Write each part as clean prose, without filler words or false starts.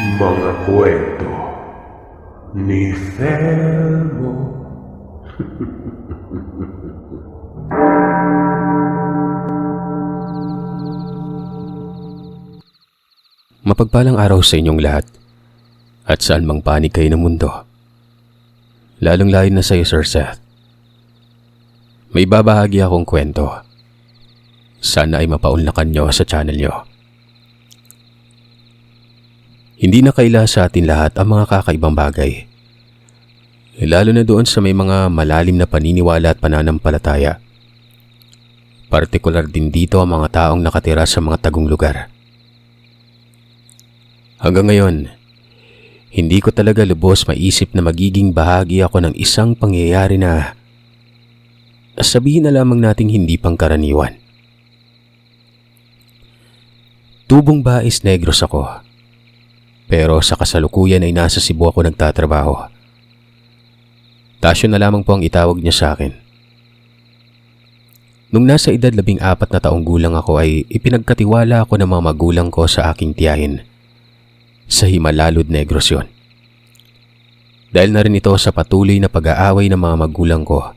Mga kwento ni Felmo. Mapagpalang araw sa inyong lahat at saan mang panig kayo ng mundo. Lalong-layo na sa iyo, Sir Seth. May babahagi akong kwento. Sana ay mapaunlakan nyo sa channel nyo. Hindi na kaila sa atin lahat ang mga kakaibang bagay. Lalo na doon sa may mga malalim na paniniwala at pananampalataya. Partikular din dito ang mga taong nakatira sa mga tagong lugar. Hanggang ngayon, hindi ko talaga lubos maisip na magiging bahagi ako ng isang pangyayari na sabihin na lamang nating hindi pangkaraniwan. Tubong Bais Negros ako. Pero sa kasalukuyan ay nasa Cebu ako nagtatrabaho. Tasyo na lamang po ang itawag niya sa akin. Nung nasa edad 14 na taong gulang ako ay ipinagkatiwala ako ng mga magulang ko sa aking tiyahin. Sa Himalalud, Negros yun. Dahil na rin ito sa patuloy na pag-aaway ng mga magulang ko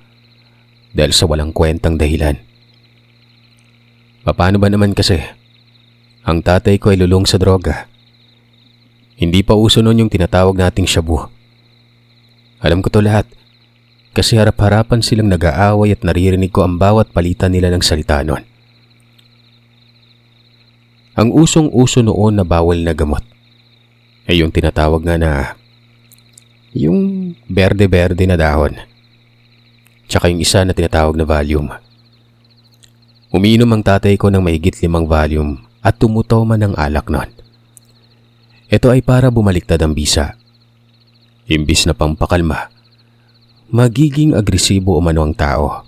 dahil sa walang kwentang dahilan. Paano ba naman kasi? Ang tatay ko ay lulong sa droga. Hindi pa uso nun yung tinatawag nating shabu. Alam ko to lahat kasi harap-harapan silang nag-aaway at naririnig ko ang bawat palitan nila ng salita nun. Ang usong-uso noon na bawal na gamot ay yung tinatawag nga na yung berde-berde na dahon. Tsaka yung isa na tinatawag na Valium. Umiinom ang tatay ko ng mahigit 5 Valium at tumutaw man ng alak nun. Ito ay para bumaliktad ang bisa. Imbis na pampakalma, magiging agresibo umano ang tao.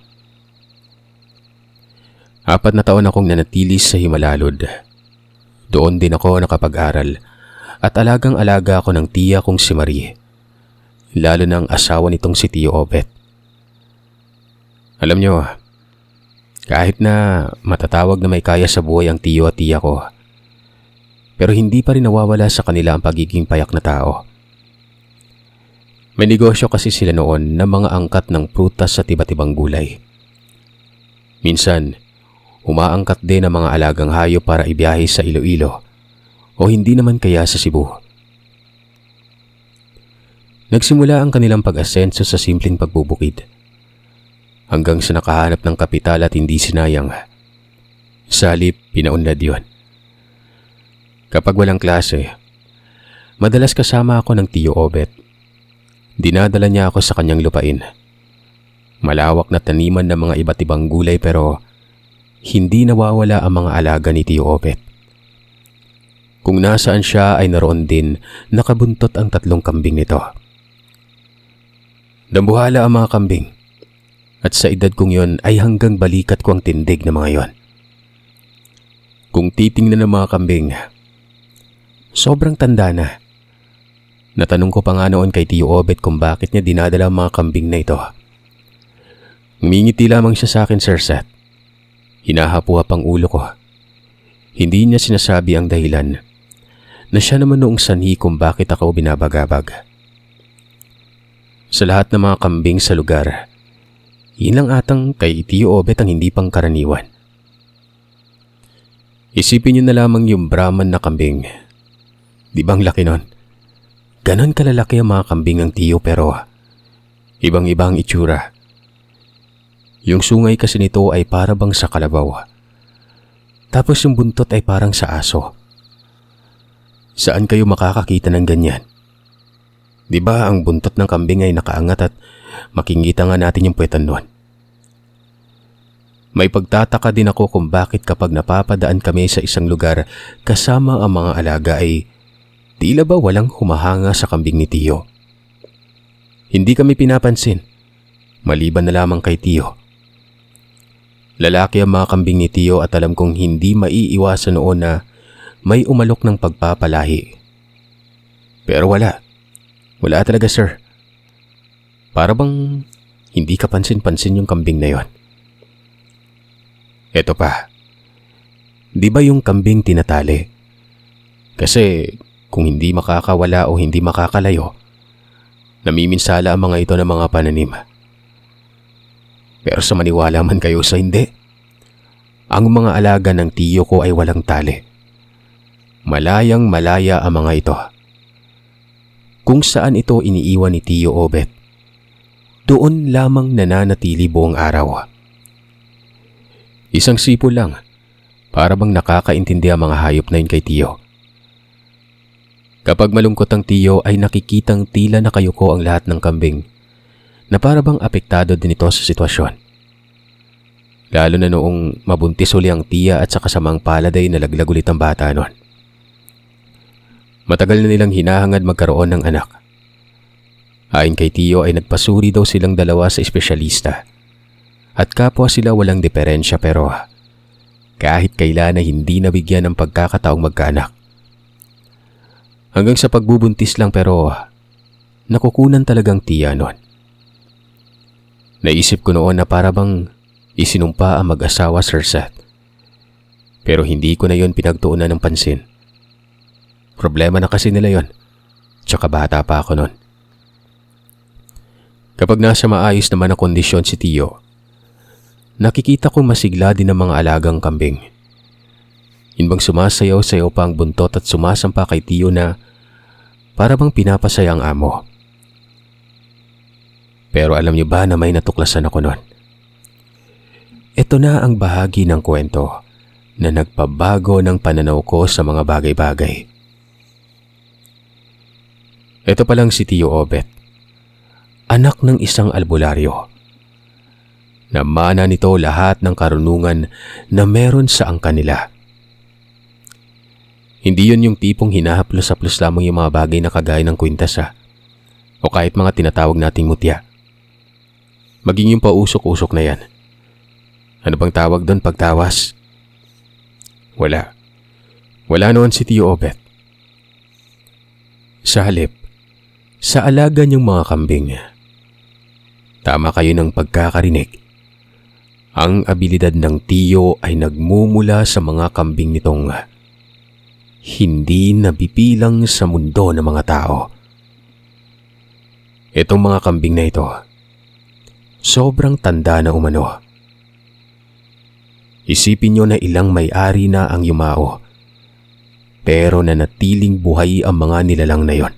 4 na taon akong nanatili sa Himalalud. Doon din ako nakapag-aral at alagang-alaga ako ng tiya kong si Marie. Lalo na ang asawa nitong si Tio Obet. Alam nyo, kahit na matatawag na may kaya sa buhay ang tiyo at tiya ko, pero hindi pa rin nawawala sa kanila ang pagiging payak na tao. May negosyo kasi sila noon na mga angkat ng prutas sa iba't ibang gulay. Minsan, umaangkat din ang mga alagang hayop para ibiyahe sa Iloilo o hindi naman kaya sa Cebu. Nagsimula ang kanilang pag-asenso sa simpleng pagbubukid hanggang sa nakahanap ng kapital at hindi sinayang. Sa halip, pinaunlad yun. Kapag walang klase, madalas kasama ako ng Tio Obet. Dinadala niya ako sa kanyang lupain. Malawak na taniman ng mga iba't ibang gulay pero hindi nawawala ang mga alaga ni Tio Obet. Kung nasaan siya ay naroon din nakabuntot ang 3 kambing nito. Dambuhala ang mga kambing at sa edad kong yon ay hanggang balikat ko ang tindig ng mga yon. Kung titingnan ng mga kambing, sobrang tanda na. Natanong ko pa nga noon kay Tio Obet kung bakit niya dinadala ang mga kambing na ito. Ngumingiti lamang siya sa akin, Sir Seth. Hinahapuhap ang ulo ko. Hindi niya sinasabi ang dahilan na siya naman noong sanhi kung bakit ako binabagabag. Sa lahat ng mga kambing sa lugar, yun lang atang kay Tio Obet ang hindi pangkaraniwan. Isipin niyo na lamang yung Brahman na kambing. Di bang laki nun? Ganon kalalaki ang mga kambing ng tiyo pero ibang-ibang itsura. Yung sungay kasi nito ay para bang sa kalabaw. Tapos yung buntot ay parang sa aso. Saan kayo makakakita ng ganyan? Di ba ang buntot ng kambing ay nakaangat at makingita nga natin yung puwetan nun? May pagtataka din ako kung bakit kapag napapadaan kami sa isang lugar kasama ang mga alaga ay tila ba walang humahanga sa kambing ni Tio. Hindi kami pinapansin, maliban na lamang kay Tio. Lalaki ang mga kambing ni Tio at alam kong hindi maiiwasan noon na may umalok ng pagpapalahi. Pero wala talaga, sir. Para bang hindi ka pansin-pansin yung kambing na yon. Eto pa, di ba yung kambing tinatali? Kasi kung hindi makakawala o hindi makakalayo, namiminsala ang mga ito ng mga pananim. Pero sa maniwala man kayo sa hindi, ang mga alaga ng tiyo ko ay walang tali. Malayang malaya ang mga ito. Kung saan ito iniiwan ni Tiyo Obet, doon lamang nananatili buong araw. Isang sipo lang, para bang nakakaintindi ang mga hayop na yun kay Tiyo. Kapag malungkot ang Tiyo ay nakikitang tila nakayuko ang lahat ng kambing na para bang apektado din ito sa sitwasyon. Lalo na noong mabuntis uli ang tiya at sa kasamang palad ay nalaglag ulit ang bata noon. Matagal na nilang hinahangad magkaroon ng anak. Ayon kay Tiyo ay nagpasuri daw silang dalawa sa espesyalista. At kapwa sila walang diferensya pero kahit kailan ay hindi nabigyan ng pagkakataong magkaanak. Hanggang sa pagbubuntis lang pero nakukunan talagang tiya noon. Naisip ko noon na para bang isinumpa ang mag-asawa, Sir Seth. Pero hindi ko na yon pinagtuunan ng pansin. Problema na kasi nila yon. Tsaka bata pa ako noon. Kapag nasa maayos naman ang kondisyon si Tiyo, nakikita kong masigla din ang mga alagang kambing. Inbang sumasayaw-sayaw pa ang buntot at sumasampa kay Tiyo na para bang pinapasaya ang amo. Pero alam niyo ba na may natuklasan ako noon? Ito na ang bahagi ng kwento na nagpabago ng pananaw ko sa mga bagay-bagay. Ito palang si Tiyo Obet, anak ng isang albularyo. Namana nito lahat ng karunungan na meron sa angkan nila. Hindi yun yung tipong hinahaplos-haplos lamang yung mga bagay na kagaya ng kwintas o kahit mga tinatawag nating mutya. Maging yung pausok-usok na yan. Ano bang tawag doon pagtawas? Wala. Wala noon si Tiyo Obet. Sa halip, sa alaga niyong mga kambing, tama kayo ng pagkakarinig. Ang abilidad ng Tiyo ay nagmumula sa mga kambing nitong hindi nabibilang sa mundo ng mga tao. Itong mga kambing na ito, sobrang tanda na umano. Isipin niyo na ilang may-ari na ang yumao, pero nanatiling buhay ang mga nilalang na yon.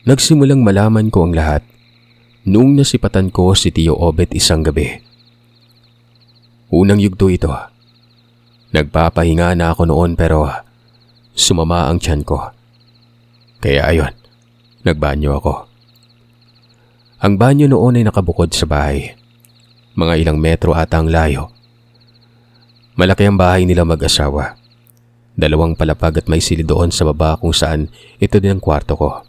Nagsimulang malaman ko ang lahat noong nasipatan ko si Tiyo Obet isang gabi. Unang yugto ito. Nagpapahinga na ako noon pero sumama ang tiyan ko. Kaya ayon, nagbanyo ako. Ang banyo noon ay nakabukod sa bahay. Mga ilang metro ata ang layo. Malaki ang bahay nila mag-asawa. 2 palapag at may silid doon sa baba kung saan ito din ang kwarto ko.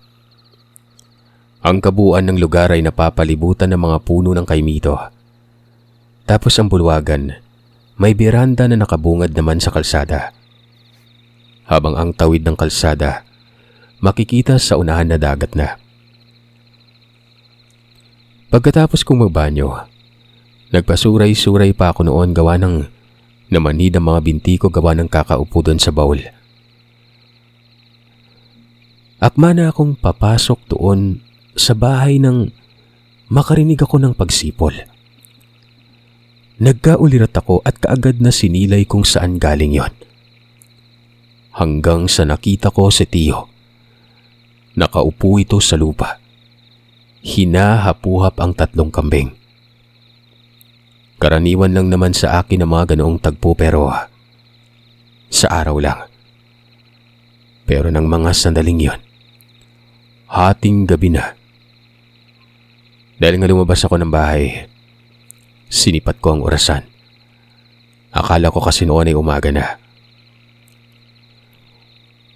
Ang kabuuan ng lugar ay napapalibutan ng mga puno ng kaimito. Tapos ang bulwagan, may beranda na nakabungad naman sa kalsada. Habang ang tawid ng kalsada, makikita sa unahan na dagat na. Pagkatapos kong magbanyo, nagpasuray-suray pa ako noon gawa ng namanid ang mga binti ko gawa ng kakaupo doon sa baul. Akma na akong papasok doon sa bahay nang makarinig ako ng pagsipol. Nagkaulirat ako at kaagad na sinilay kung saan galing yon. Hanggang sa nakita ko si Tiyo. Nakaupo ito sa lupa. Hinahapuhap ang 3 kambing. Karaniwan lang naman sa akin ang mga ganoong tagpo pero sa araw lang. Pero ng mga sandaling yon, hating gabi na. Dahil nga lumabas ako ng bahay, sinipat ko ang orasan. Akala ko kasi noon ay umaga na.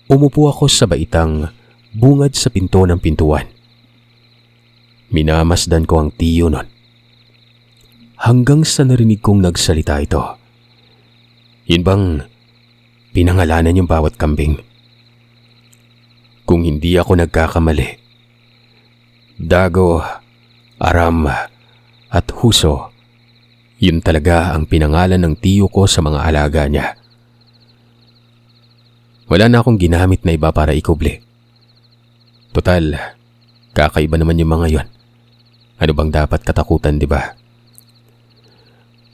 Umupo ako sa baitang bungad sa pinto ng pintuan. Minamasdan ko ang Tiyo nun. Hanggang sa narinig kong nagsalita ito. Yun bang pinangalanan yung bawat kambing? Kung hindi ako nagkakamali, Dago, Aram at Huso, yun talaga ang pinangalan ng Tiyo ko sa mga alaga niya. Wala na akong ginamit na iba para ikuble. Total, kakaiba naman yung mga yon. Ano bang dapat katakutan, di ba?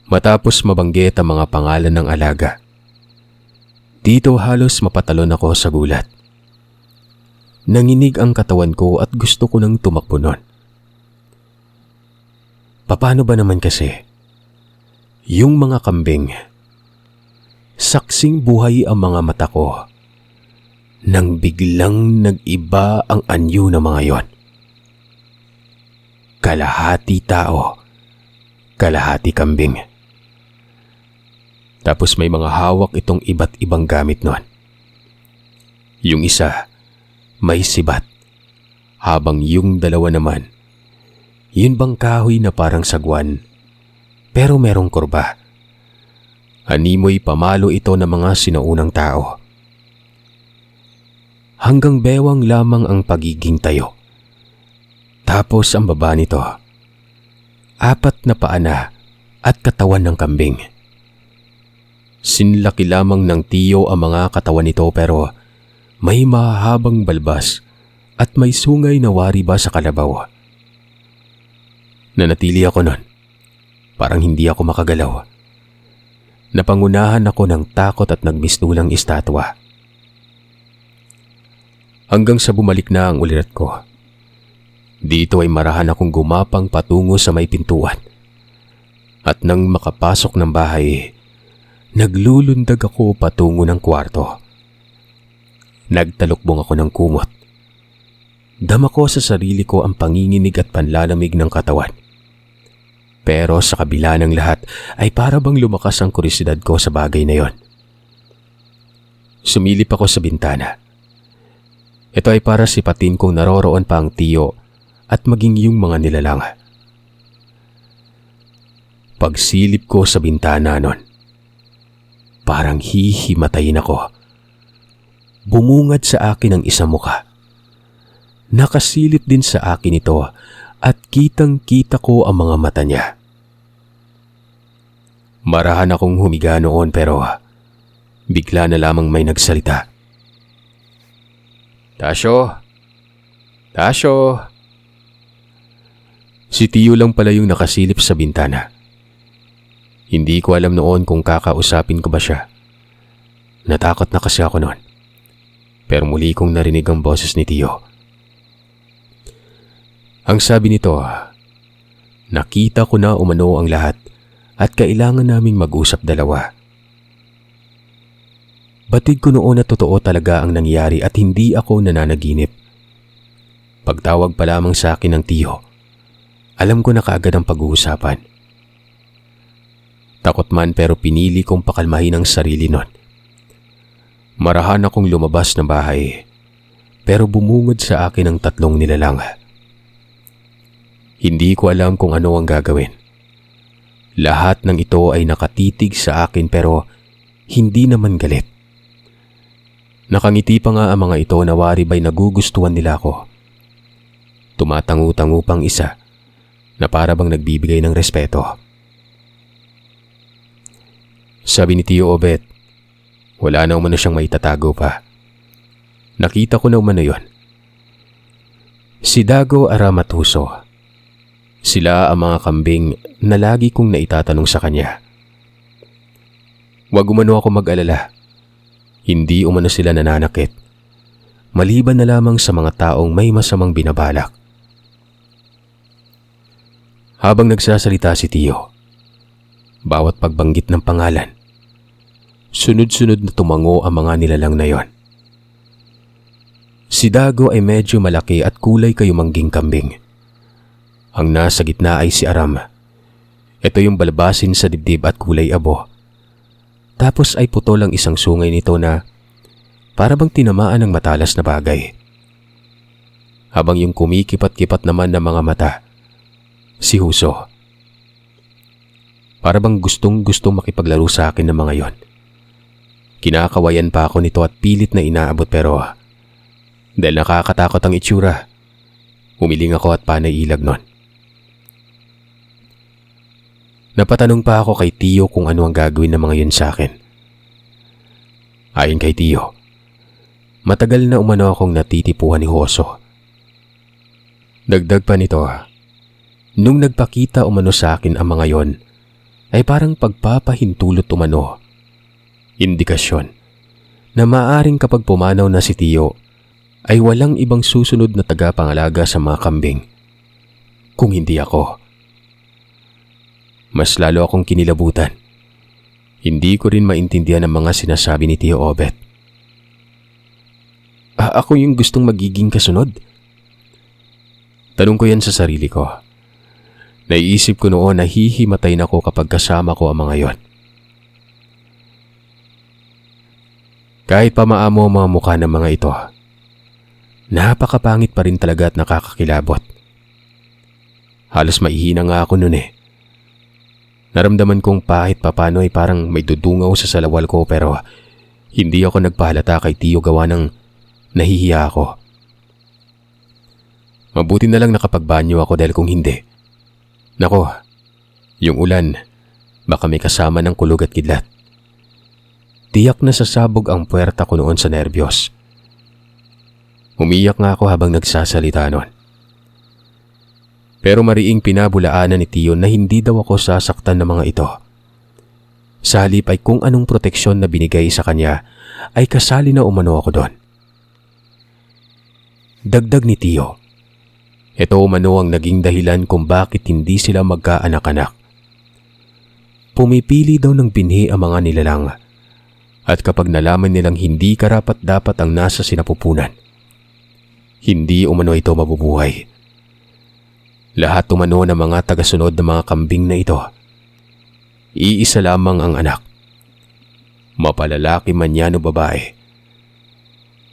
Matapos mabanggit ang mga pangalan ng alaga, dito halos mapatalon ako sa gulat. Nanginig ang katawan ko at gusto ko nang tumakbo nun. Paano ba naman kasi? Yung mga kambing, saksing buhay ang mga mata ko nang biglang nag-iba ang anyo ng mga yon. Kalahati tao, kalahati kambing. Tapos may mga hawak itong iba't ibang gamit nun. Yung isa, may sibat, habang yung dalawa naman, yun bang kahoy na parang sagwan, pero merong kurba. Animoy pamalo ito ng mga sinaunang tao. Hanggang bewang lamang ang pagiging tayo. Tapos ang baba nito, 4 na paa na at katawan ng kambing. Sinlaki lamang ng tiyo ang mga katawan nito pero may mahabang balbas at may sungay na wari ba sa kalabaw. Nanatili ako nun. Parang hindi ako makagalaw. Napangunahan ako ng takot at nagmisdulang estatwa. Hanggang sa bumalik na ang ulirat ko. Dito ay marahan akong gumapang patungo sa may pintuan. At nang makapasok ng bahay, naglulundag ako patungo ng kwarto. Nagtalukbong ako ng kumot. Dama ko sa sarili ko ang panginginig at panlalamig ng katawan. Pero sa kabila ng lahat ay para bang lumakas ang kurisidad ko sa bagay na yon. Sumilip ako sa bintana. Ito ay para sipatin kung naroroon pa ang tiyo at maging yung mga nilalang. Pagsilip ko sa bintana nun, parang hihimatayin ako. Bumungad sa akin ang isang mukha. Nakasilip din sa akin ito at kitang-kita ko ang mga mata niya. Marahan akong humiga noon pero bigla na lamang may nagsalita. Tasyo! Tasyo! Si Tiyo lang pala yung nakasilip sa bintana. Hindi ko alam noon kung kakausapin ko ba siya. Natakot na kasi ako noon. Pero muli kong narinig ang boses ni Tiyo. Ang sabi nito, nakita ko na umano ang lahat at kailangan naming mag-usap dalawa. Batid ko noon na totoo talaga ang nangyari at hindi ako nananaginip. Pagtawag pa lamang sa akin ng Tiyo, alam ko na kaagad ang pag-uusapan. Takot man pero pinili kong pakalmahin ang sarili nun. Marahan akong lumabas ng bahay pero bumungod sa akin ang 3 nilalang. Hindi ko alam kung ano ang gagawin. Lahat ng ito ay nakatitig sa akin pero hindi naman galit. Nakangiti pa nga ang mga ito na wari ba'y nagugustuhan nila ako. Tumatangu-tangu pang isa na para bang nagbibigay ng respeto. Sabi ni Tiyo Obet, wala na umano siyang maitatago pa. Nakita ko na umano yun. Si Dago Aramatuso. Sila ang mga kambing na lagi kong naitatanong sa kanya. Huwag umano ako mag-alala. Hindi umano sila nananakit. Maliban na lamang sa mga taong may masamang binabalak. Habang nagsasalita si Tiyo, bawat pagbanggit ng pangalan, sunod-sunod na tumango ang mga nilalang na yon. Si Dago ay medyo malaki at kulay kayumangging kambing. Ang nasa gitna ay si Aram. Ito yung balbasin sa dibdib at kulay abo. Tapos ay putol ang isang sungay nito na para bang tinamaan ng matalas na bagay. Habang yung kumikipat-kipat naman ng mga mata, si Huso. Para bang gustong-gustong makipaglaro sa akin ng mga yon. Kinakawayan pa ako nito at pilit na inaabot pero dahil nakakatakot ang itsura, humiling ako at panay ilag nun. Napatanong pa ako kay Tiyo kung ano ang gagawin ng mga yun sa akin. Ayon kay Tiyo, Matagal na umano akong natitipuhan ni Hoso. Dagdag pa nito, nung nagpakita umano sa akin ang mga yon, ay parang pagpapahintulot umano. Indikasyon na maaring kapag pumanaw na si Tio, ay walang ibang susunod na tagapangalaga sa mga kambing kung hindi ako. Mas lalo akong kinilabutan. Hindi ko rin maintindihan ang mga sinasabi ni Tio Obet. Ako yung gustong magiging kasunod? Tanong ko yan sa sarili ko. Naiisip ko noon na hihimatay na ako kapag kasama ko ang mga yon. Kahit pa maamo ang mga mukha ng mga ito, napakapangit pa rin talaga at nakakakilabot. Halos maihina nga ako noon eh. Naramdaman kong pahit papano ay parang may dudungaw sa salawal ko pero hindi ako nagpahalata kay Tio gawa ng nahihiya ako. Mabuti na lang nakapagbanyo ako dahil kung hindi, nako, yung ulan, baka may kasama ng kulog at kidlat. Tiyak na sasabog ang puwerta ko noon sa nerbiyos. Umiyak nga ako habang nagsasalita noon. Pero mariing pinabulaanan ni Tio na hindi daw ako sasaktan ng mga ito. Sa halip ay kung anong proteksyon na binigay sa kanya ay kasali na umano ako doon. Dagdag ni Tio, ito umano ang naging dahilan kung bakit hindi sila magkaanak-anak. Pumipili daw ng binhi ang mga nilalang at kapag nalaman nilang hindi karapat-dapat ang nasa sinapupunan, hindi umano ito mabubuhay. Lahat umano ng mga tagasunod ng mga kambing na ito, iisa lamang ang anak. Mapalalaki man yan o babae,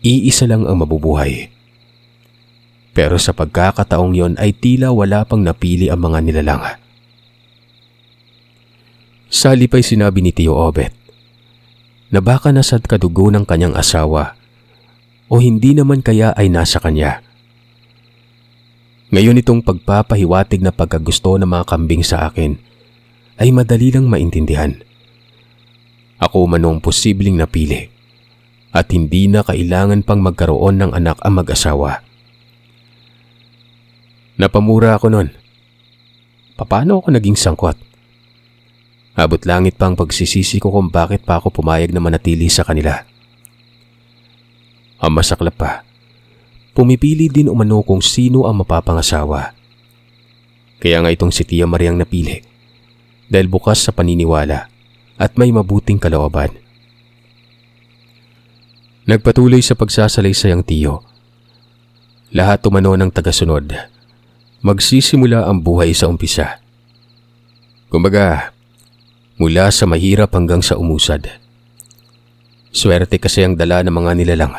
iisa lang ang mabubuhay. Pero sa pagkakataong yon ay tila wala pang napili ang mga nilalang. Sa halip ay sinabi ni Tio Obet na baka nasa kadugo ng kanyang asawa o hindi naman kaya ay nasa kanya. Ngayon itong pagpapahiwatig na pagkagusto ng mga kambing sa akin ay madali lang maintindihan. Ako manong posibleng napili at hindi na kailangan pang magkaroon ng anak ang mag-asawa. Napamura ako nun. Paano ako naging sangkot? Abot langit pa ang pagsisisi ko kung bakit pa ako pumayag na manatili sa kanila. Ang masaklap pa, pumipili din umano kung sino ang mapapangasawa. Kaya nga itong si Tia Mariang napili dahil bukas sa paniniwala at may mabuting kalooban. Nagpatuloy sa pagsasalaysay ang Tio. Lahat umano ng tagasunod, magsisimula ang buhay sa umpisa. Kumbaga, mula sa mahirap hanggang sa umusad. Swerte kasi ang dala ng mga nilalang.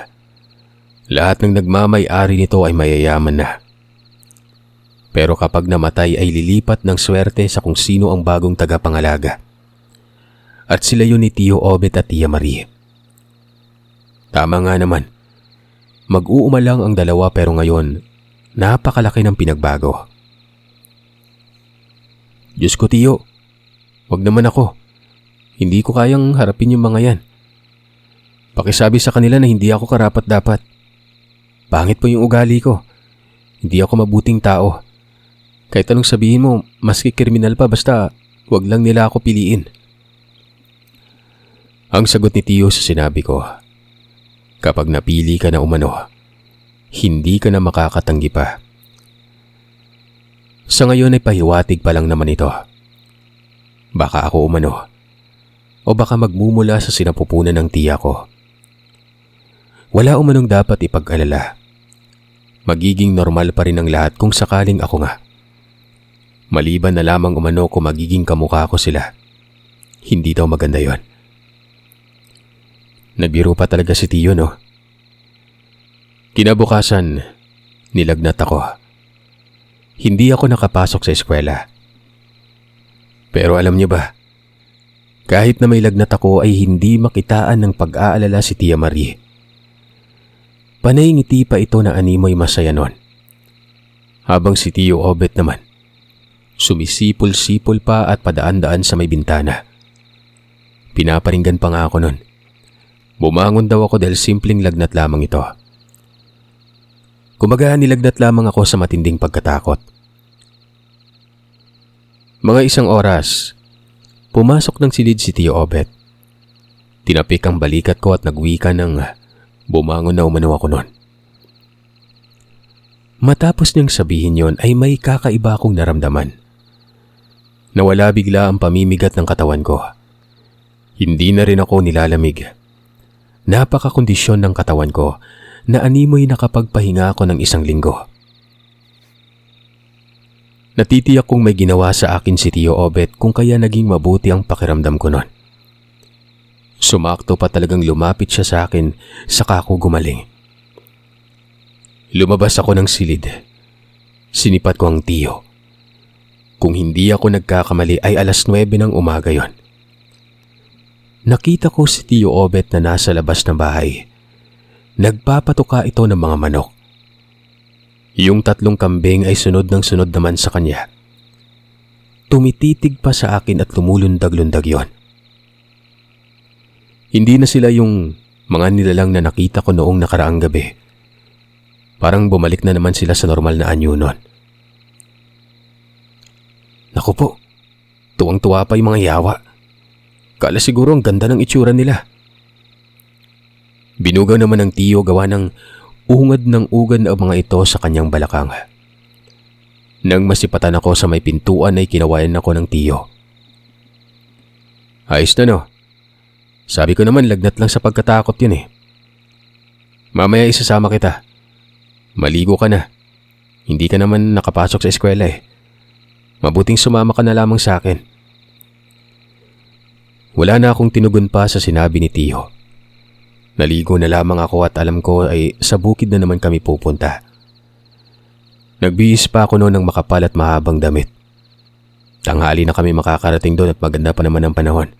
Lahat ng nagmamay-ari nito ay mayayaman na. Pero kapag namatay ay lilipat ng swerte sa kung sino ang bagong tagapangalaga. At sila yun ni Tio Obet at Tia Marie. Tama nga naman. Mag-uuma lang ang dalawa pero ngayon, napakalaki ng pinagbago. Diyos ko Tio, wag naman ako. Hindi ko kayang harapin yung mga yan. Pakisabi sa kanila na hindi ako karapat-dapat. Pangit po yung ugali ko. Hindi ako mabuting tao. Kahit anong sabihin mo, maski kriminal pa basta wag lang nila ako piliin. Ang sagot ni Tio sa sinabi ko, kapag napili ka na umano, hindi ka na makakatanggi pa. Sa ngayon ay pahiwatig pa lang naman ito. Baka ako umano o baka magmumula sa sinapupunan ng tiya ko. Wala umanong dapat ipag-alala. Magiging normal pa rin ang lahat kung sakaling ako nga. Maliban na lamang umano kung magiging kamukha ko sila. Hindi daw maganda yon. Nagbiro pa talaga si Tio, no? Kinabukasan, nilagnat ako. Hindi ako nakapasok sa eskwela. Pero alam niyo ba, kahit na may lagnat ako ay hindi makitaan ng pag-aalala si Tia Marie. Panay ngiti pa ito na animoy masaya nun. Habang si Tio Obet naman, sumisipol-sipol pa at padaan-daan sa may bintana. Pinaparinggan pa nga ako nun. Bumangon daw ako dahil simpleng lagnat lamang ito. Kumbaga nilagnat lamang ako sa matinding pagkatakot. Mga 1 oras, pumasok ng silid si Tio Obet. Tinapik ang balikat ko at nagwika ng bumangon na umano ako noon. Matapos niyang sabihin yon ay may kakaiba akong naramdaman. Nawala bigla ang pamimigat ng katawan ko. Hindi na rin ako nilalamig. Napakakondisyon ng katawan ko na animoy nakapagpahinga ako ng 1 linggo. Natitiyak kong may ginawa sa akin si Tio Obet kung kaya naging mabuti ang pakiramdam ko noon. Sumakto pa talagang lumapit siya sa akin saka ako gumaling. Lumabas ako ng silid. Sinipat ko ang tiyo. Kung hindi ako nagkakamali ay 9:00 ng umaga yon. Nakita ko si Tio Obet na nasa labas ng bahay. Nagpapatuka ito ng mga manok. Yung 3 kambing ay sunod ng sunod naman sa kanya. Tumititig pa sa akin at lumulundag-lundag yon. Hindi na sila yung mga nilalang na nakita ko noong nakaraang gabi. Parang bumalik na naman sila sa normal na anyo noon. Naku po, tuwang-tuwa pa yung mga yawa. Kala siguro ang ganda ng itsura nila. Binugaw naman ng tiyo gawa ng ungad ng ugad ang mga ito sa kanyang balakang. Nang masipatan ako sa may pintuan ay kinawayan ako ng tiyo. Ayos na no? Sabi ko naman lagnat lang sa pagkatakot yun eh. Mamaya isasama kita. Maligo ka na. Hindi ka naman nakapasok sa eskwela eh. Mabuting sumama ka na lamang sa akin. Wala na akong tinugon pa sa sinabi ni tiyo. Naligo na lamang ako at alam ko ay sa bukid na naman kami pupunta. Nagbihis pa ako noon ng makapal at mahabang damit. Tanghali na kami makakarating doon at maganda pa naman ang panahon.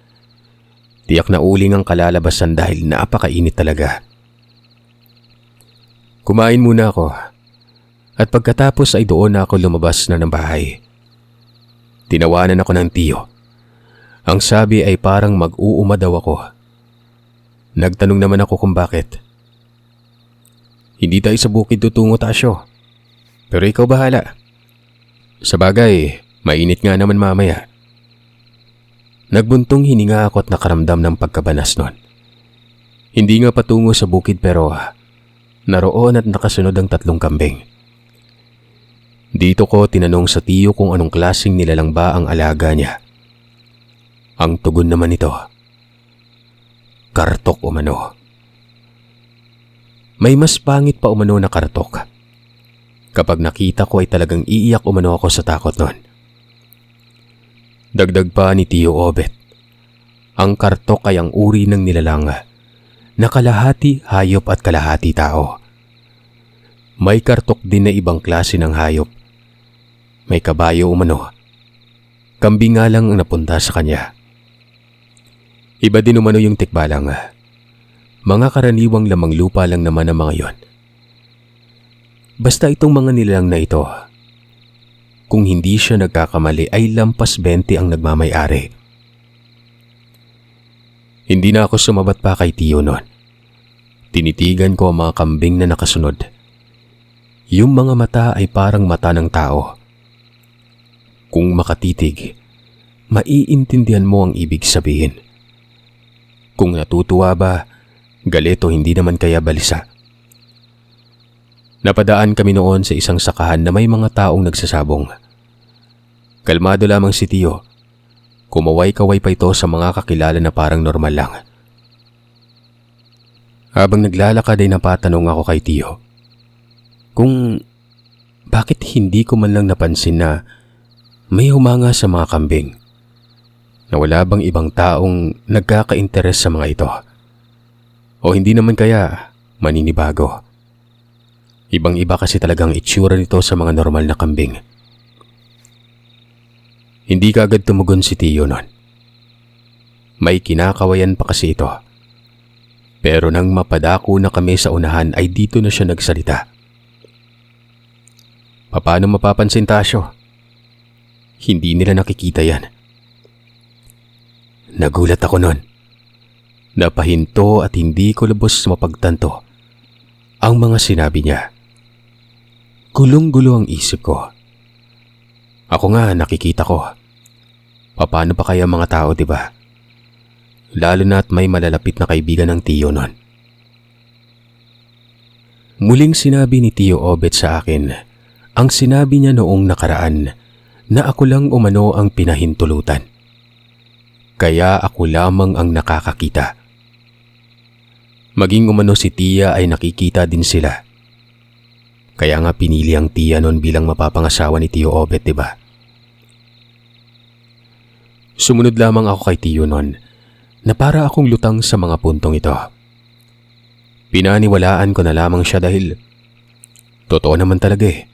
Tiyak na uling ang kalalabasan dahil napakainit talaga. Kumain muna ako at pagkatapos ay doon na ako lumabas na ng bahay. Tinawanan ako ng tiyo. Ang sabi ay parang mag-uuma daw ako. Nagtanong naman ako kung bakit. Hindi tayo sa bukid tutungo, Tasyo. Pero ikaw bahala. Sa bagay, mainit nga naman mamaya. Nagbuntong hininga ako at nakaramdam ng pagkabanas nun. Hindi nga patungo sa bukid pero naroon at nakasunod ang 3 kambing. Dito ko tinanong sa tiyo kung anong klaseng nilalang ba ang alaga niya. Ang tugon naman ito, kartok umano. May mas pangit pa umano na kartok. Kapag nakita ko ay talagang iiyak umano ako sa takot nun. Dagdag pa ni Tio Obet, ang kartok ay ang uri ng nilalang na kalahati hayop at kalahati tao. May kartok din na ibang klase ng hayop. May kabayo umano. Kambing nga lang ang napunta sa kanya. Iba din umano yung tikbalang. Mga karaniwang lamang lupa lang naman ang mga yon. Basta itong mga nilalang na ito, kung hindi siya nagkakamali ay lampas 20 ang nagmamay-ari. Hindi na ako sumabat pa kay tiyo noon. Tinitigan ko ang mga kambing na nakasunod. Yung mga mata ay parang mata ng tao. Kung makatitig, maiintindihan mo ang ibig sabihin. Kung natutuwa ba, galit o hindi naman kaya balisa. Napadaan kami noon sa isang sakahan na may mga taong nagsasabong. Kalmado lamang si tiyo. Kumaway-kaway pa ito sa mga kakilala na parang normal lang. Habang naglalakad ay napatanong ako kay tiyo kung bakit hindi ko man lang napansin na may humanga sa mga kambing. Na wala bang ibang taong nagkaka-interes sa mga ito? O hindi naman kaya maninibago? Ibang-iba kasi talagang itsura nito sa mga normal na kambing. Hindi kaagad tumugon si tiyo nun. May kinakawayan pa kasi ito. Pero nang mapadako na kami sa unahan ay dito na siya nagsalita. Paano mapapansin, Tasyo? Hindi nila nakikita yan. Nagulat ako nun. Napahinto at hindi ko lubos mapagtanto ang mga sinabi niya. Gulong-gulo ang isip ko. Ako nga nakikita ko. Paano pa kaya mga tao, diba? Lalo na at may malalapit na kaibigan ng tiyo nun. Muling sinabi ni Tiyo Obet sa akin ang sinabi niya noong nakaraan na ako lang umano ang pinahintulutan. Kaya ako lamang ang nakakakita. Maging umano si Tia ay nakikita din sila. Kaya nga pinili ang Tia noon bilang mapapangasawa ni Tiyo Obet, diba? Sumunod lamang ako kay Tiyo noon na para akong lutang sa mga puntong ito. Pinaniwalaan ko na lamang siya dahil totoo naman talaga eh.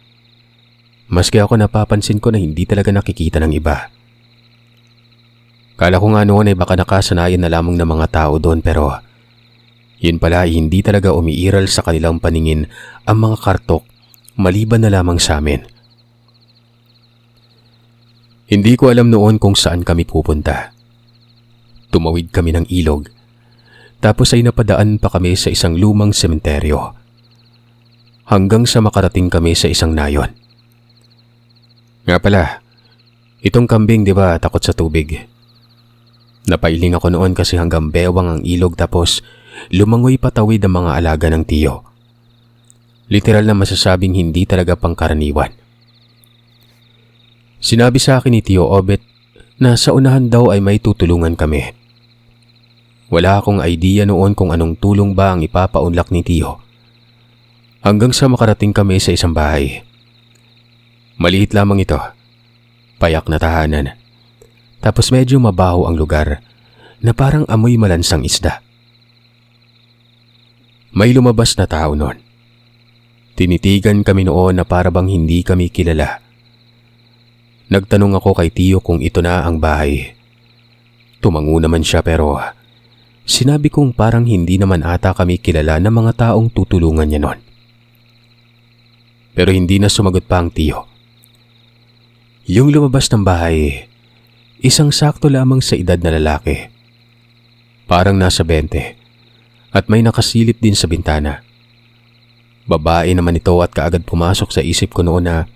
Maski ako napapansin ko na hindi talaga nakikita ng iba. Kala ko nga noon ay baka nakasanayan na lamang ng mga tao doon pero yun pala ay hindi talaga umiiral sa kanilang paningin ang mga kartok maliban na lamang sa amin. Hindi ko alam noon kung saan kami pupunta. Tumawid kami ng ilog, tapos ay napadaan pa kami sa isang lumang sementeryo. Hanggang sa makarating kami sa isang nayon. Nga pala, itong kambing diba takot sa tubig? Napailing ako noon kasi hanggang bewang ang ilog tapos lumangoy patawid ang mga alaga ng tiyo. Literal na masasabing hindi talaga pangkaraniwan. Sinabi sa akin ni Tiyo Obet na sa unahan daw ay may tutulungan kami. Wala akong idea noon kung anong tulong ba ang ipapaunlak ni Tiyo. Hanggang sa makarating kami sa isang bahay. Maliit lamang ito. Payak na tahanan. Tapos medyo mabaho ang lugar na parang amoy malansang isda. May lumabas na tao noon. Tinitigan kami noon na para bang hindi kami kilala. Nagtanong ako kay Tiyo kung ito na ang bahay. Tumango naman siya pero sinabi kong parang hindi naman ata kami kilala ng mga taong tutulungan niya noon. Pero hindi na sumagot pa ang Tiyo. Yung lumabas ng bahay, isang sakto lamang sa edad na lalaki. Parang nasa 20 at may nakasilip din sa bintana. Babae naman ito at kaagad pumasok sa isip ko noon na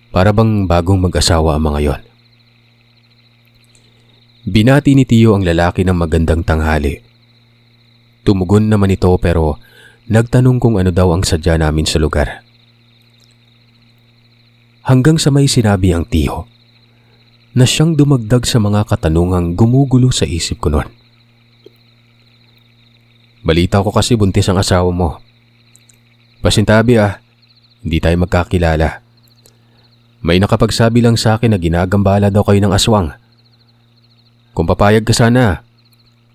para bang bagong mag-asawa ang mga yon. Binati ni Tiyo ang lalaki ng magandang tanghali. Tumugon naman ito pero nagtanong kung ano daw ang sadya namin sa lugar. Hanggang sa may sinabi ang Tiyo na siyang dumagdag sa mga katanungang gumugulo sa isip ko noon. Balita ko kasi buntis ang asawa mo. Pasintabi hindi tayo magkakilala. May nakapagsabi lang sa akin na ginagambala daw kayo ng aswang. Kung papayag ka sana,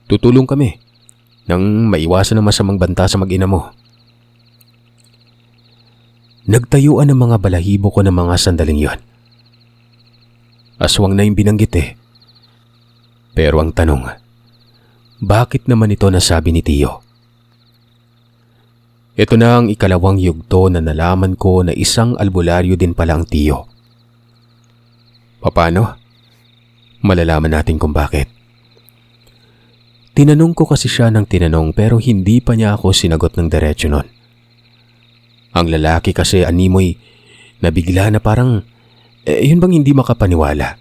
tutulong kami nang maiwasan ang masamang banta sa mag-ina mo. Nagtayuan ang mga balahibo ko ng mga sandaling yon. Aswang na yung binanggit eh. Pero ang tanong, bakit naman ito nasabi ni Tiyo? Ito na ang ikalawang yugto na nalaman ko na isang albularyo din pala ang Tiyo. Paano? Malalaman natin kung bakit. Tinanong ko kasi siya ng tinanong pero hindi pa niya ako sinagot ng diretsyo nun. Ang lalaki kasi animoy nabigla na parang yun bang hindi makapaniwala.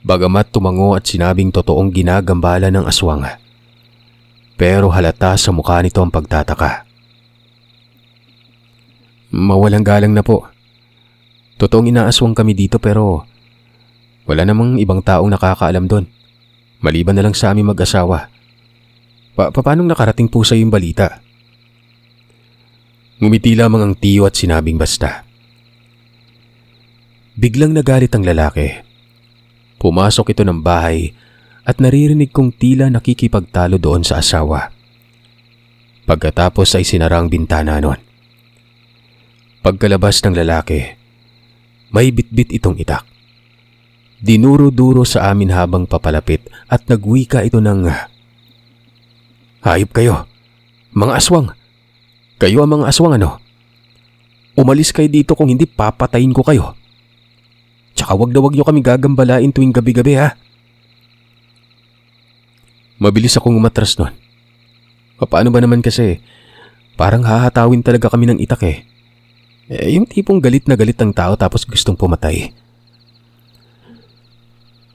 Bagamat tumango at sinabing totoong ginagambala ng aswang. Pero halata sa mukha nito ang pagtataka. Mawalang galang na po. Totoong inaaswang kami dito pero wala namang ibang taong nakakaalam doon. Maliban na lang sa aming mag-asawa. Paanong nakarating po sa yung balita? Ngumiti lamang ang Tiyo at sinabing basta. Biglang nagalit ang lalaki. Pumasok ito ng bahay at naririnig kong tila nakikipagtalo doon sa asawa. Pagkatapos ay sinara ang bintana noon. Pagkalabas ng lalaki, may bitbit itong itak. Dinuro-duro sa amin habang papalapit at nagwika ito ng, "Hayop kayo, mga aswang! Kayo ang mga aswang ano? Umalis kayo dito kung hindi papatayin ko kayo. Tsaka wag na wag nyo kami gagambalain tuwing gabi-gabi ha." Mabilis akong umatras nun. Paano ba naman kasi, parang hahatawin talaga kami ng itak eh. Yung tipong galit na galit ang tao tapos gustong pumatay.